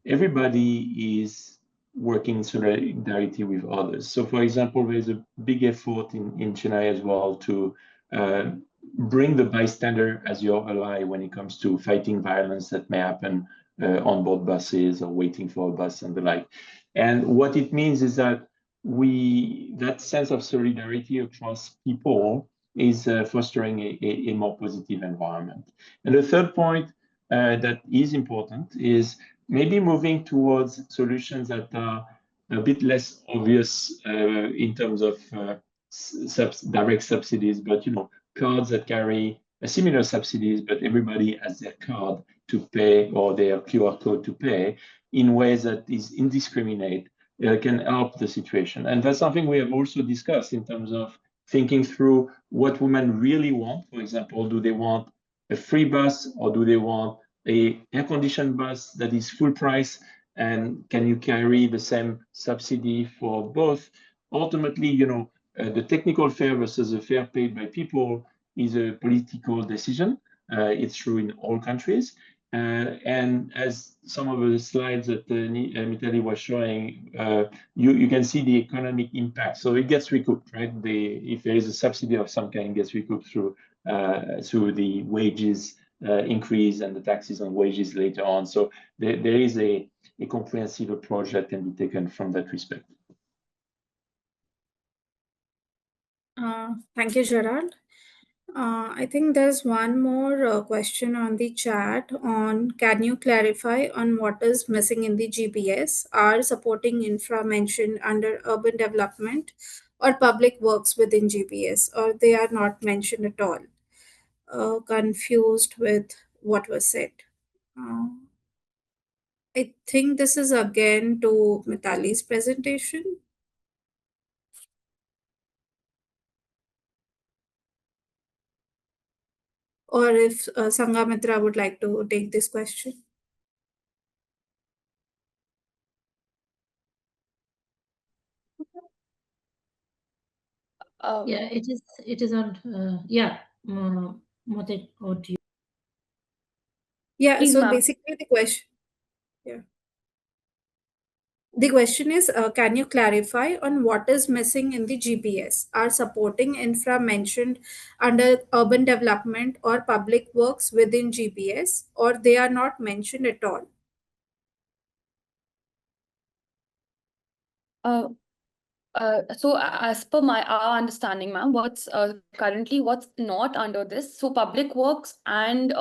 everybody is working in solidarity with others. So, for example, there is a big effort in Chennai as well to bring the bystander as your ally when it comes to fighting violence that may happen on board buses or waiting for a bus and the like. And what it means is that that sense of solidarity across people is fostering a more positive environment. And the third point that is important is maybe moving towards solutions that are a bit less obvious in terms of direct subsidies, but cards that carry similar subsidies, but everybody has their card to pay or their QR code to pay in ways that is indiscriminate can help the situation. And that's something we have also discussed in terms of thinking through what women really want. For example, do they want a free bus or do they want a air-conditioned bus that is full price? And can you carry the same subsidy for both? Ultimately, the technical fare versus the fare paid by people is a political decision. It's true in all countries. And as some of the slides that Mitali was showing, you can see the economic impact. So it gets recouped, right? If there is a subsidy of some kind, it gets recouped through the wages increase and the taxes on wages later on. So there is a comprehensive approach that can be taken from that respect. Thank you, Gerald. I think there's one more question on the chat on can you clarify on what is missing in the GPS? Are supporting infra mentioned under urban development or public works within GPS, or they are not mentioned at all? Confused with what was said. I think this is again to Mitali's presentation. Or if Sanghamitra would like to take this question. Yeah, it is on, Mote, or do you? Yeah, Please, so ma'am. basically the question, the question is, can you clarify on what is missing in the GPS? Are supporting infra mentioned under urban development or public works within GPS, or they are not mentioned at all? So as per our understanding, ma'am, what's currently what's not under this, so public works and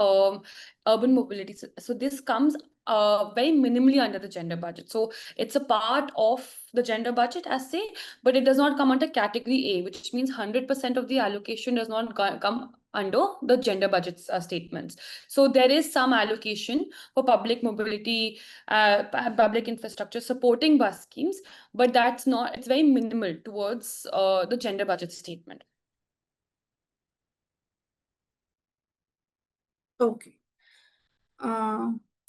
urban mobility. So this comes very minimally under the gender budget. So it's a part of the gender budget as say, but it does not come under category A, which means 100% of the allocation does not come under the gender budget statements. So there is some allocation for public mobility, public infrastructure supporting bus schemes, but that's not, it's very minimal towards the gender budget statement. Okay.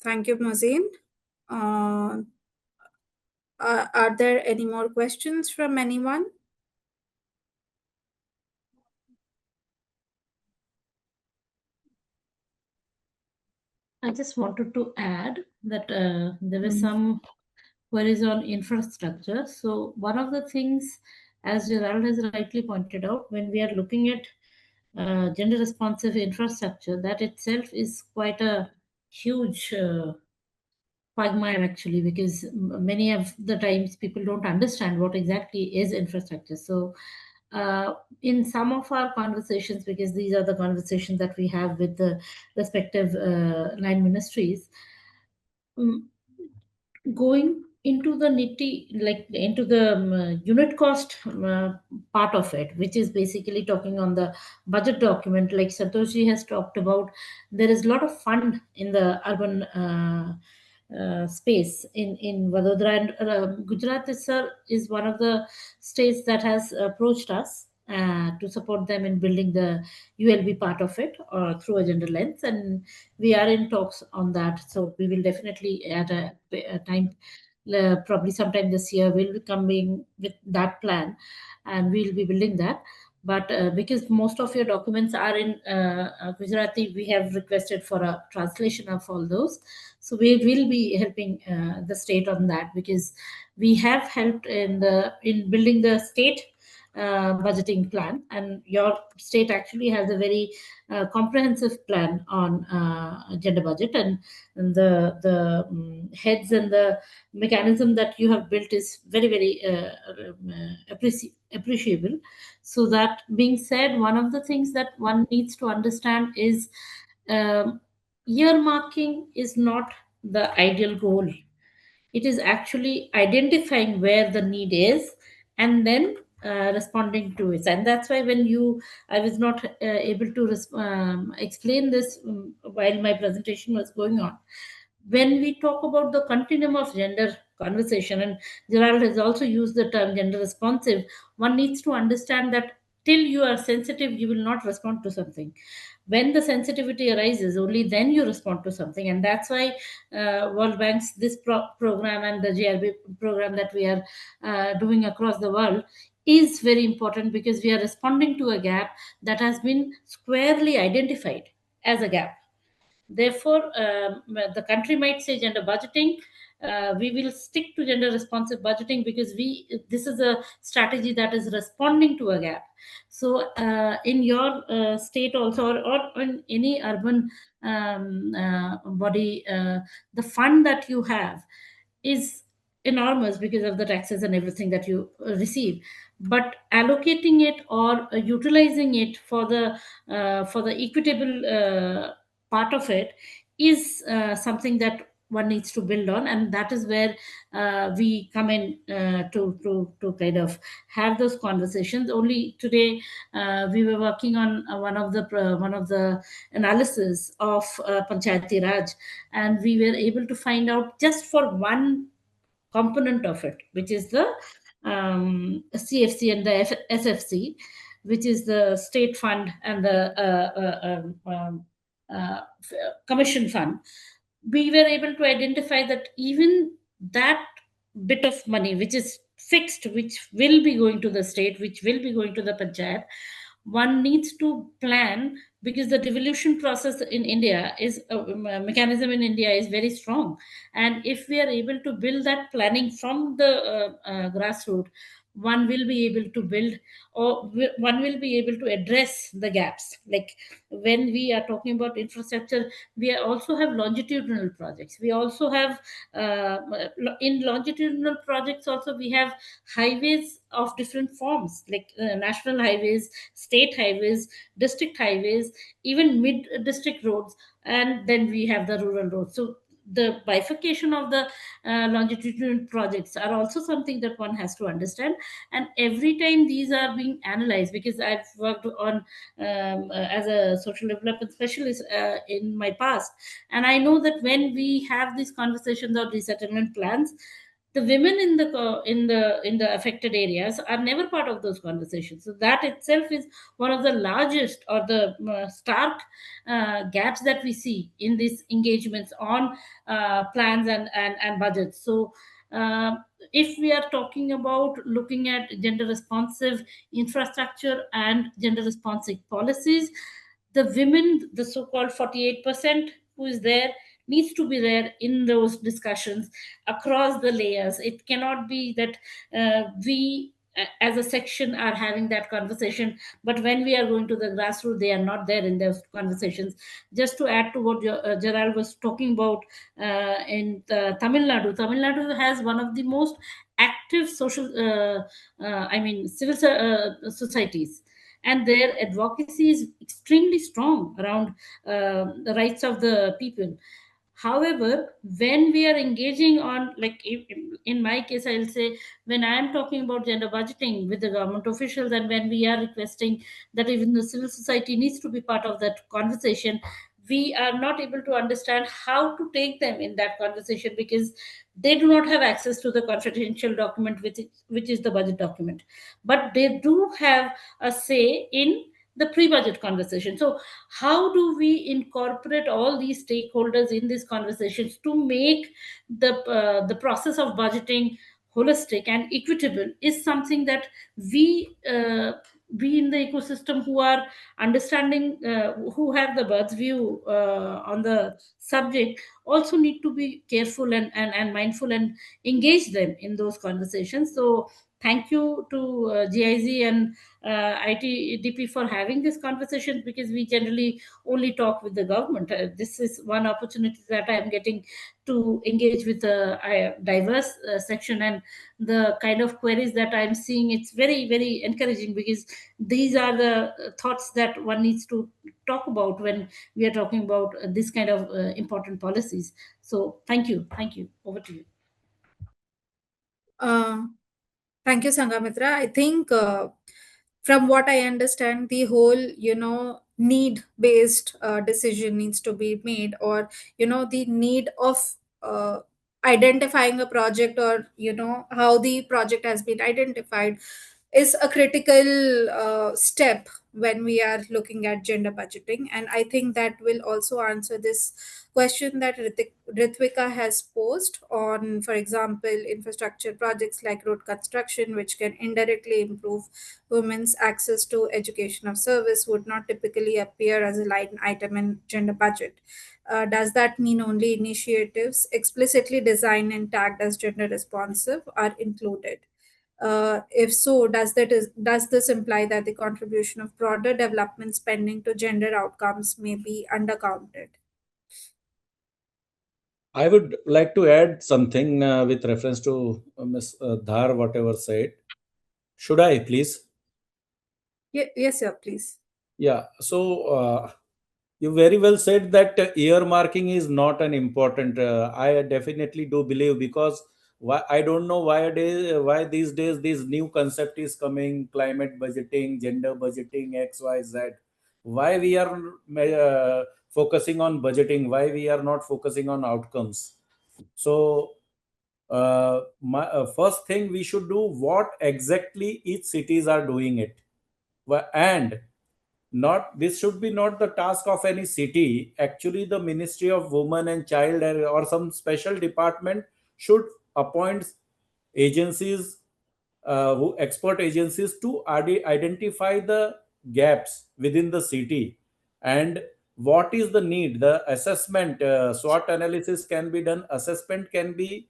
Thank you, Mazin. Are there any more questions from anyone? I just wanted to add that there were some queries on infrastructure. So one of the things, as Gerald has rightly pointed out, when we are looking at gender responsive infrastructure, that itself is quite a huge quagmire actually, because many of the times people don't understand what exactly is infrastructure. So in some of our conversations, because these are the conversations that we have with the respective line ministries, going into the into the unit cost part of it, which is basically talking on the budget document, like Santosh has talked about, there is a lot of fund in the urban space in Vadodara, and Gujarat is one of the states that has approached us to support them in building the ULB part of it or through a gender lens, and we are in talks on that. So we will definitely at a time, probably sometime this year, we'll be coming with that plan, and we'll be building that. But because most of your documents are in Gujarati, we have requested for a translation of all those. So we will be helping the state on that, because we have helped in building the state budgeting plan, and your state actually has a very comprehensive plan on gender budget, and the heads and the mechanism that you have built is very, very appreciable. So that being said, one of the things that one needs to understand is earmarking is not the ideal goal. It is actually identifying where the need is and then responding to it. And that's why I was not able to explain this while my presentation was going on. When we talk about the continuum of gender conversation, and Gerald has also used the term gender responsive, one needs to understand that till you are sensitive, you will not respond to something. When the sensitivity arises, only then you respond to something. And that's why World Bank's this program and the GRB program that we are doing across the world is very important, because we are responding to a gap that has been squarely identified as a gap. Therefore, the country might say gender budgeting. We will stick to gender responsive budgeting, because this is a strategy that is responding to a gap. So in your state also, or in any urban body, the fund that you have is enormous because of the taxes and everything that you receive. But allocating it or utilizing it for the equitable part of it is something that one needs to build on, and that is where we come in to kind of have those conversations. Only today we were working on one of the analysis of Panchayati Raj, and we were able to find out just for one component of it, which is the CFC and the SFC, which is the state fund and the commission fund. We were able to identify that even that bit of money, which is fixed, which will be going to the state, which will be going to the panchayat, one needs to plan, because the devolution process in India is mechanism in India is very strong. And if we are able to build that planning from the grassroots, one will be able to build, or one will be able to address the gaps. Like when we are talking about infrastructure, we also have longitudinal projects. We also have in longitudinal projects also we have highways of different forms, like national highways, state highways, district highways, even mid district roads, and then we have the rural roads. So the bifurcation of the longitudinal projects are also something that one has to understand. And every time these are being analyzed, because I've worked on as a social development specialist in my past, and I know that when we have these conversations of resettlement plans, the women in the affected areas are never part of those conversations. So that itself is one of the largest, or the stark gaps that we see in these engagements on plans and budgets. So if we are talking about looking at gender responsive infrastructure and gender responsive policies, the women, the so-called 48% who is there, needs to be there in those discussions across the layers. It cannot be that we as a section are having that conversation, but when we are going to the grassroots, they are not there in those conversations. Just to add to what Gerald was talking about, in Tamil Nadu has one of the most active social, civil societies, and their advocacy is extremely strong around the rights of the people. However, when we are engaging on, like in my case, I'll say, when I am talking about gender budgeting with the government officials, and when we are requesting that even the civil society needs to be part of that conversation, we are not able to understand how to take them in that conversation, because they do not have access to the confidential document, which is the budget document. But they do have a say in the pre-budget conversation. So how do we incorporate all these stakeholders in these conversations to make the process of budgeting holistic and equitable is something that we in the ecosystem who are understanding, who have the bird's view on the subject, also need to be careful and mindful and engage them in those conversations. So thank you to GIZ and ITDP for having this conversation, because we generally only talk with the government. This is one opportunity that I am getting to engage with a diverse section, and the kind of queries that I'm seeing, it's very, very encouraging, because these are the thoughts that one needs to talk about when we are talking about this kind of important policies. So thank you. Over to you. Thank you, Sanghamitra. I think from what I understand, the whole, need-based decision needs to be made, or, the need of identifying a project, or, how the project has been identified is a critical step when we are looking at gender budgeting. And I think that will also answer this question that Ritvika has posed on, for example, infrastructure projects like road construction, which can indirectly improve women's access to education or service, would not typically appear as a line item in gender budget. Does that mean only initiatives explicitly designed and tagged as gender responsive are included? If so, does this imply that the contribution of broader development spending to gender outcomes may be undercounted? I would like to add something with reference to Ms. Dhar, whatever said. Should I, please? Yes, sir, please. Yeah. So you very well said that earmarking is not an important. I definitely do believe, because I don't know why these days this new concept is coming: climate budgeting, gender budgeting, X, Y, Z. Why we are focusing on budgeting? Why we are not focusing on outcomes? So my first thing we should do, what exactly each cities are doing it, and not, this should be not the task of any city. Actually, the Ministry of Women and Child or some special department should appoint agencies, who expert agencies, to identify the gaps within the city, and what is the need, the assessment, SWOT analysis can be done, assessment can be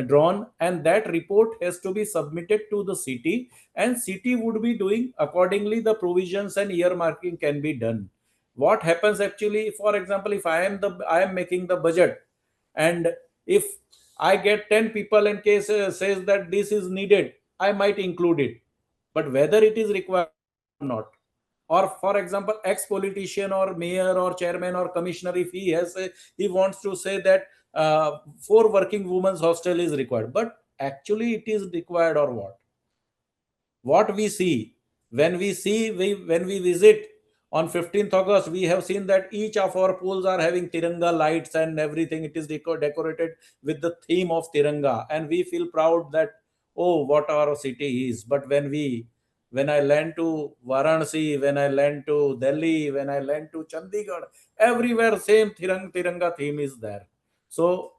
drawn, and that report has to be submitted to the city, and city would be doing accordingly the provisions, and earmarking can be done. What happens actually, for example, if I am making the budget, and if I get 10 people in case says that this is needed, I might include it, but whether it is required or not. Or for example, ex-politician or mayor or chairman or commissioner, if he wants to say that 4 working women's hostel is required, but actually it is required or what we see when we visit on 15th August, we have seen that each of our pools are having Tiranga lights and everything. It is decorated with the theme of Tiranga, and we feel proud that, oh, what our city is. But when I land to Varanasi, when I land to Delhi, when I land to Chandigarh, everywhere same Tiranga theme is there. So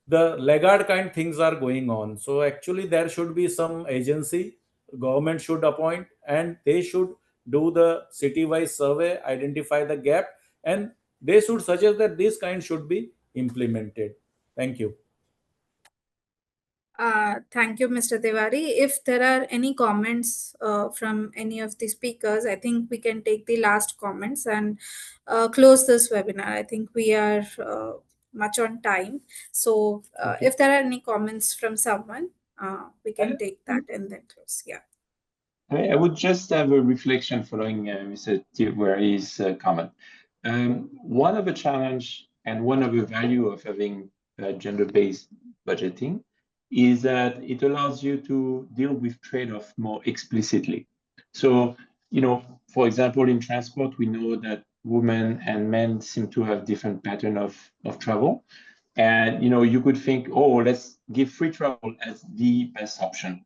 the laggard kind things are going on. So actually there should be some agency government should appoint, and they should do the city-wise survey, identify the gap, and they should suggest that this kind should be implemented. Thank you. Thank you, Mr. Tiwari. If there are any comments from any of the speakers, I think we can take the last comments and close this webinar. I think we are much on time. So Okay. if there are any comments from someone, we can take that and then close. Yeah. I would just have a reflection following Mr. Tiwari's comment. One of the challenge and one of the value of having gender-based budgeting is that it allows you to deal with trade-off more explicitly. So, for example, in transport, we know that women and men seem to have different pattern of travel. And, you could think, oh, let's give free travel as the best option.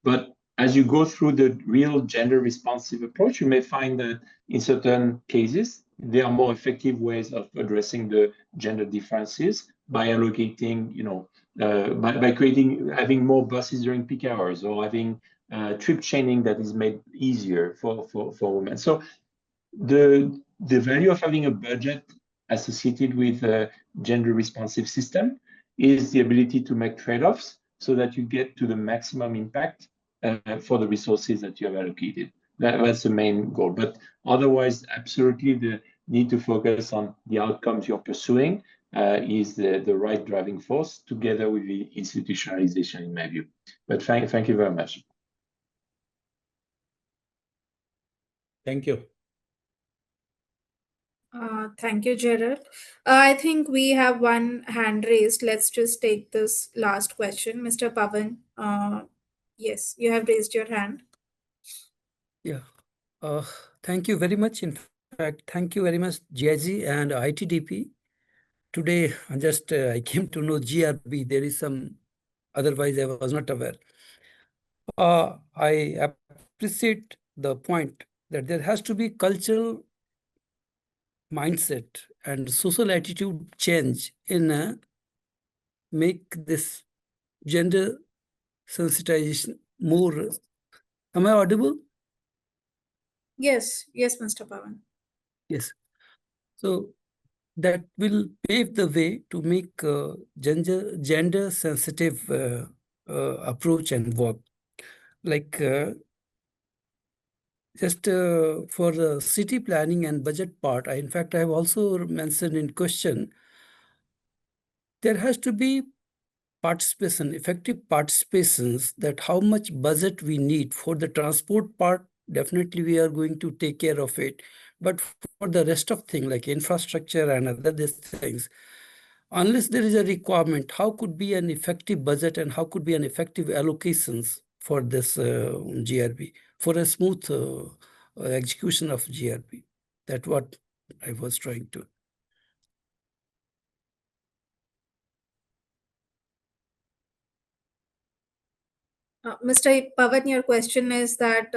But as you go through the real gender responsive approach, you may find that in certain cases, there are more effective ways of addressing the gender differences by allocating, by having more buses during peak hours, or having trip chaining that is made easier for women. So the value of having a budget associated with a gender responsive system is the ability to make trade-offs so that you get to the maximum impact for the resources that you have allocated. That's the main goal. But otherwise, absolutely, the need to focus on the outcomes you're pursuing is the right driving force, together with the institutionalization, in my view. But thank you very much. Thank you. Thank you, Gerald. I think we have one hand raised. Let's just take this last question. Mr. Pavan, yes, you have raised your hand. Yeah. Thank you very much. In fact, thank you very much, GIG and ITDP. Today, I came to know GRB. There is some, otherwise I was not aware. I appreciate the point that there has to be cultural mindset and social attitude change in make this gender sensitization more. Am I audible? Yes, yes, Mr. Pawan. Yes. So that will pave the way to make gender sensitive approach and work. Like just for the city planning and budget part, in fact, I have also mentioned in question, there has to be participation, effective participations, that how much budget we need for the transport part. Definitely we are going to take care of it. But for the rest of things like infrastructure and other these things, unless there is a requirement, how could be an effective budget and how could be an effective allocations for this GRB, for a smooth execution of GRB? That's what I was trying to. Mr. Pawan, your question is that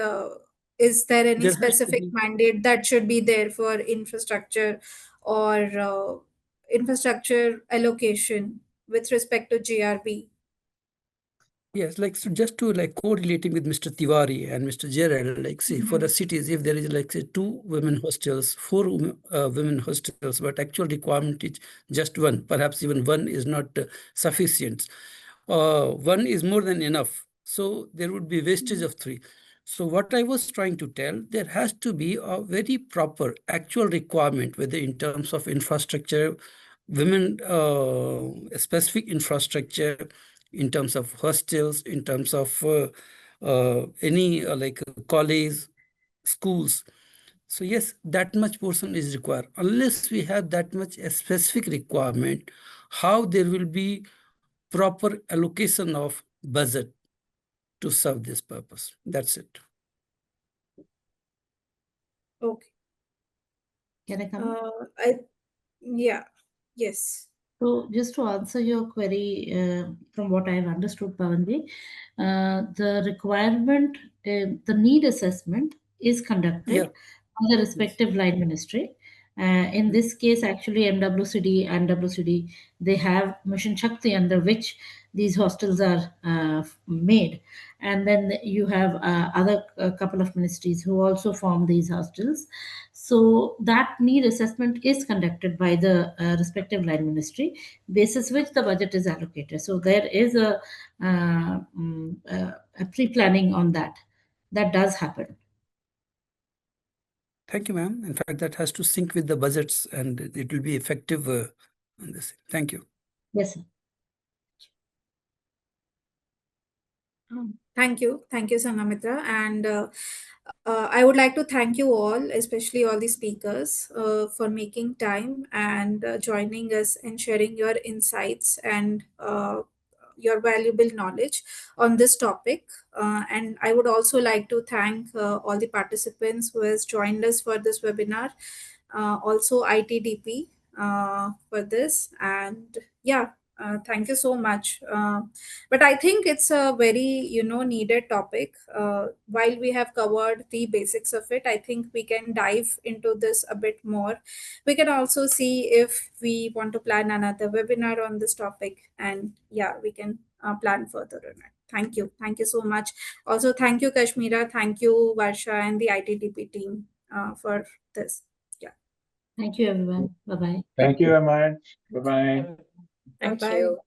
is there any There has to specific be. mandate that should be there for infrastructure or infrastructure allocation with respect to GRB? Yes, like so just to like correlating with Mr. Tiwari and Mr. Gerald, like see for the cities, if there is like say 2 women hostels, 4 women hostels, but actual requirement is just 1, perhaps even 1 is not sufficient. 1 is more than enough. So there would be wastage of 3. So what I was trying to tell, there has to be a very proper actual requirement, whether in terms of infrastructure, women specific infrastructure, in terms of hostels, in terms of any like college, schools. So yes, that much portion is required. Unless we have that much a specific requirement, how there will be proper allocation of budget to serve this purpose? That's it. Okay. Can I come in? Yeah, yes. So just to answer your query, from what I've understood, Pawanji, the requirement, the need assessment is conducted by the respective line ministry. In this case, actually, MWCD and WCD, they have Mission Shakti under which these hostels are made. And then you have other couple of ministries who also form these hostels. So that need assessment is conducted by the respective line ministry, basis which the budget is allocated. So there is a pre-planning on that. That does happen. Thank you, ma'am. In fact, that has to sync with the budgets and it will be effective on this. Thank you. Yes, sir. Thank you, Sanghamitra, and I would like to thank you all, especially all the speakers, for making time and joining us and sharing your insights and your valuable knowledge on this topic. And I would also like to thank all the participants who has joined us for this webinar, also ITDP for this, and yeah. Thank you so much. But I think it's a very, needed topic. While we have covered the basics of it, I think we can dive into this a bit more. We can also see if we want to plan another webinar on this topic. And yeah, we can plan further on it. Thank you. Thank you so much. Also, thank you, Kashmira. Thank you, Varsha, and the ITDP team for this. Yeah. Thank you, everyone. Bye-bye. Thank you very much. Bye-bye. Thank Bye-bye. you.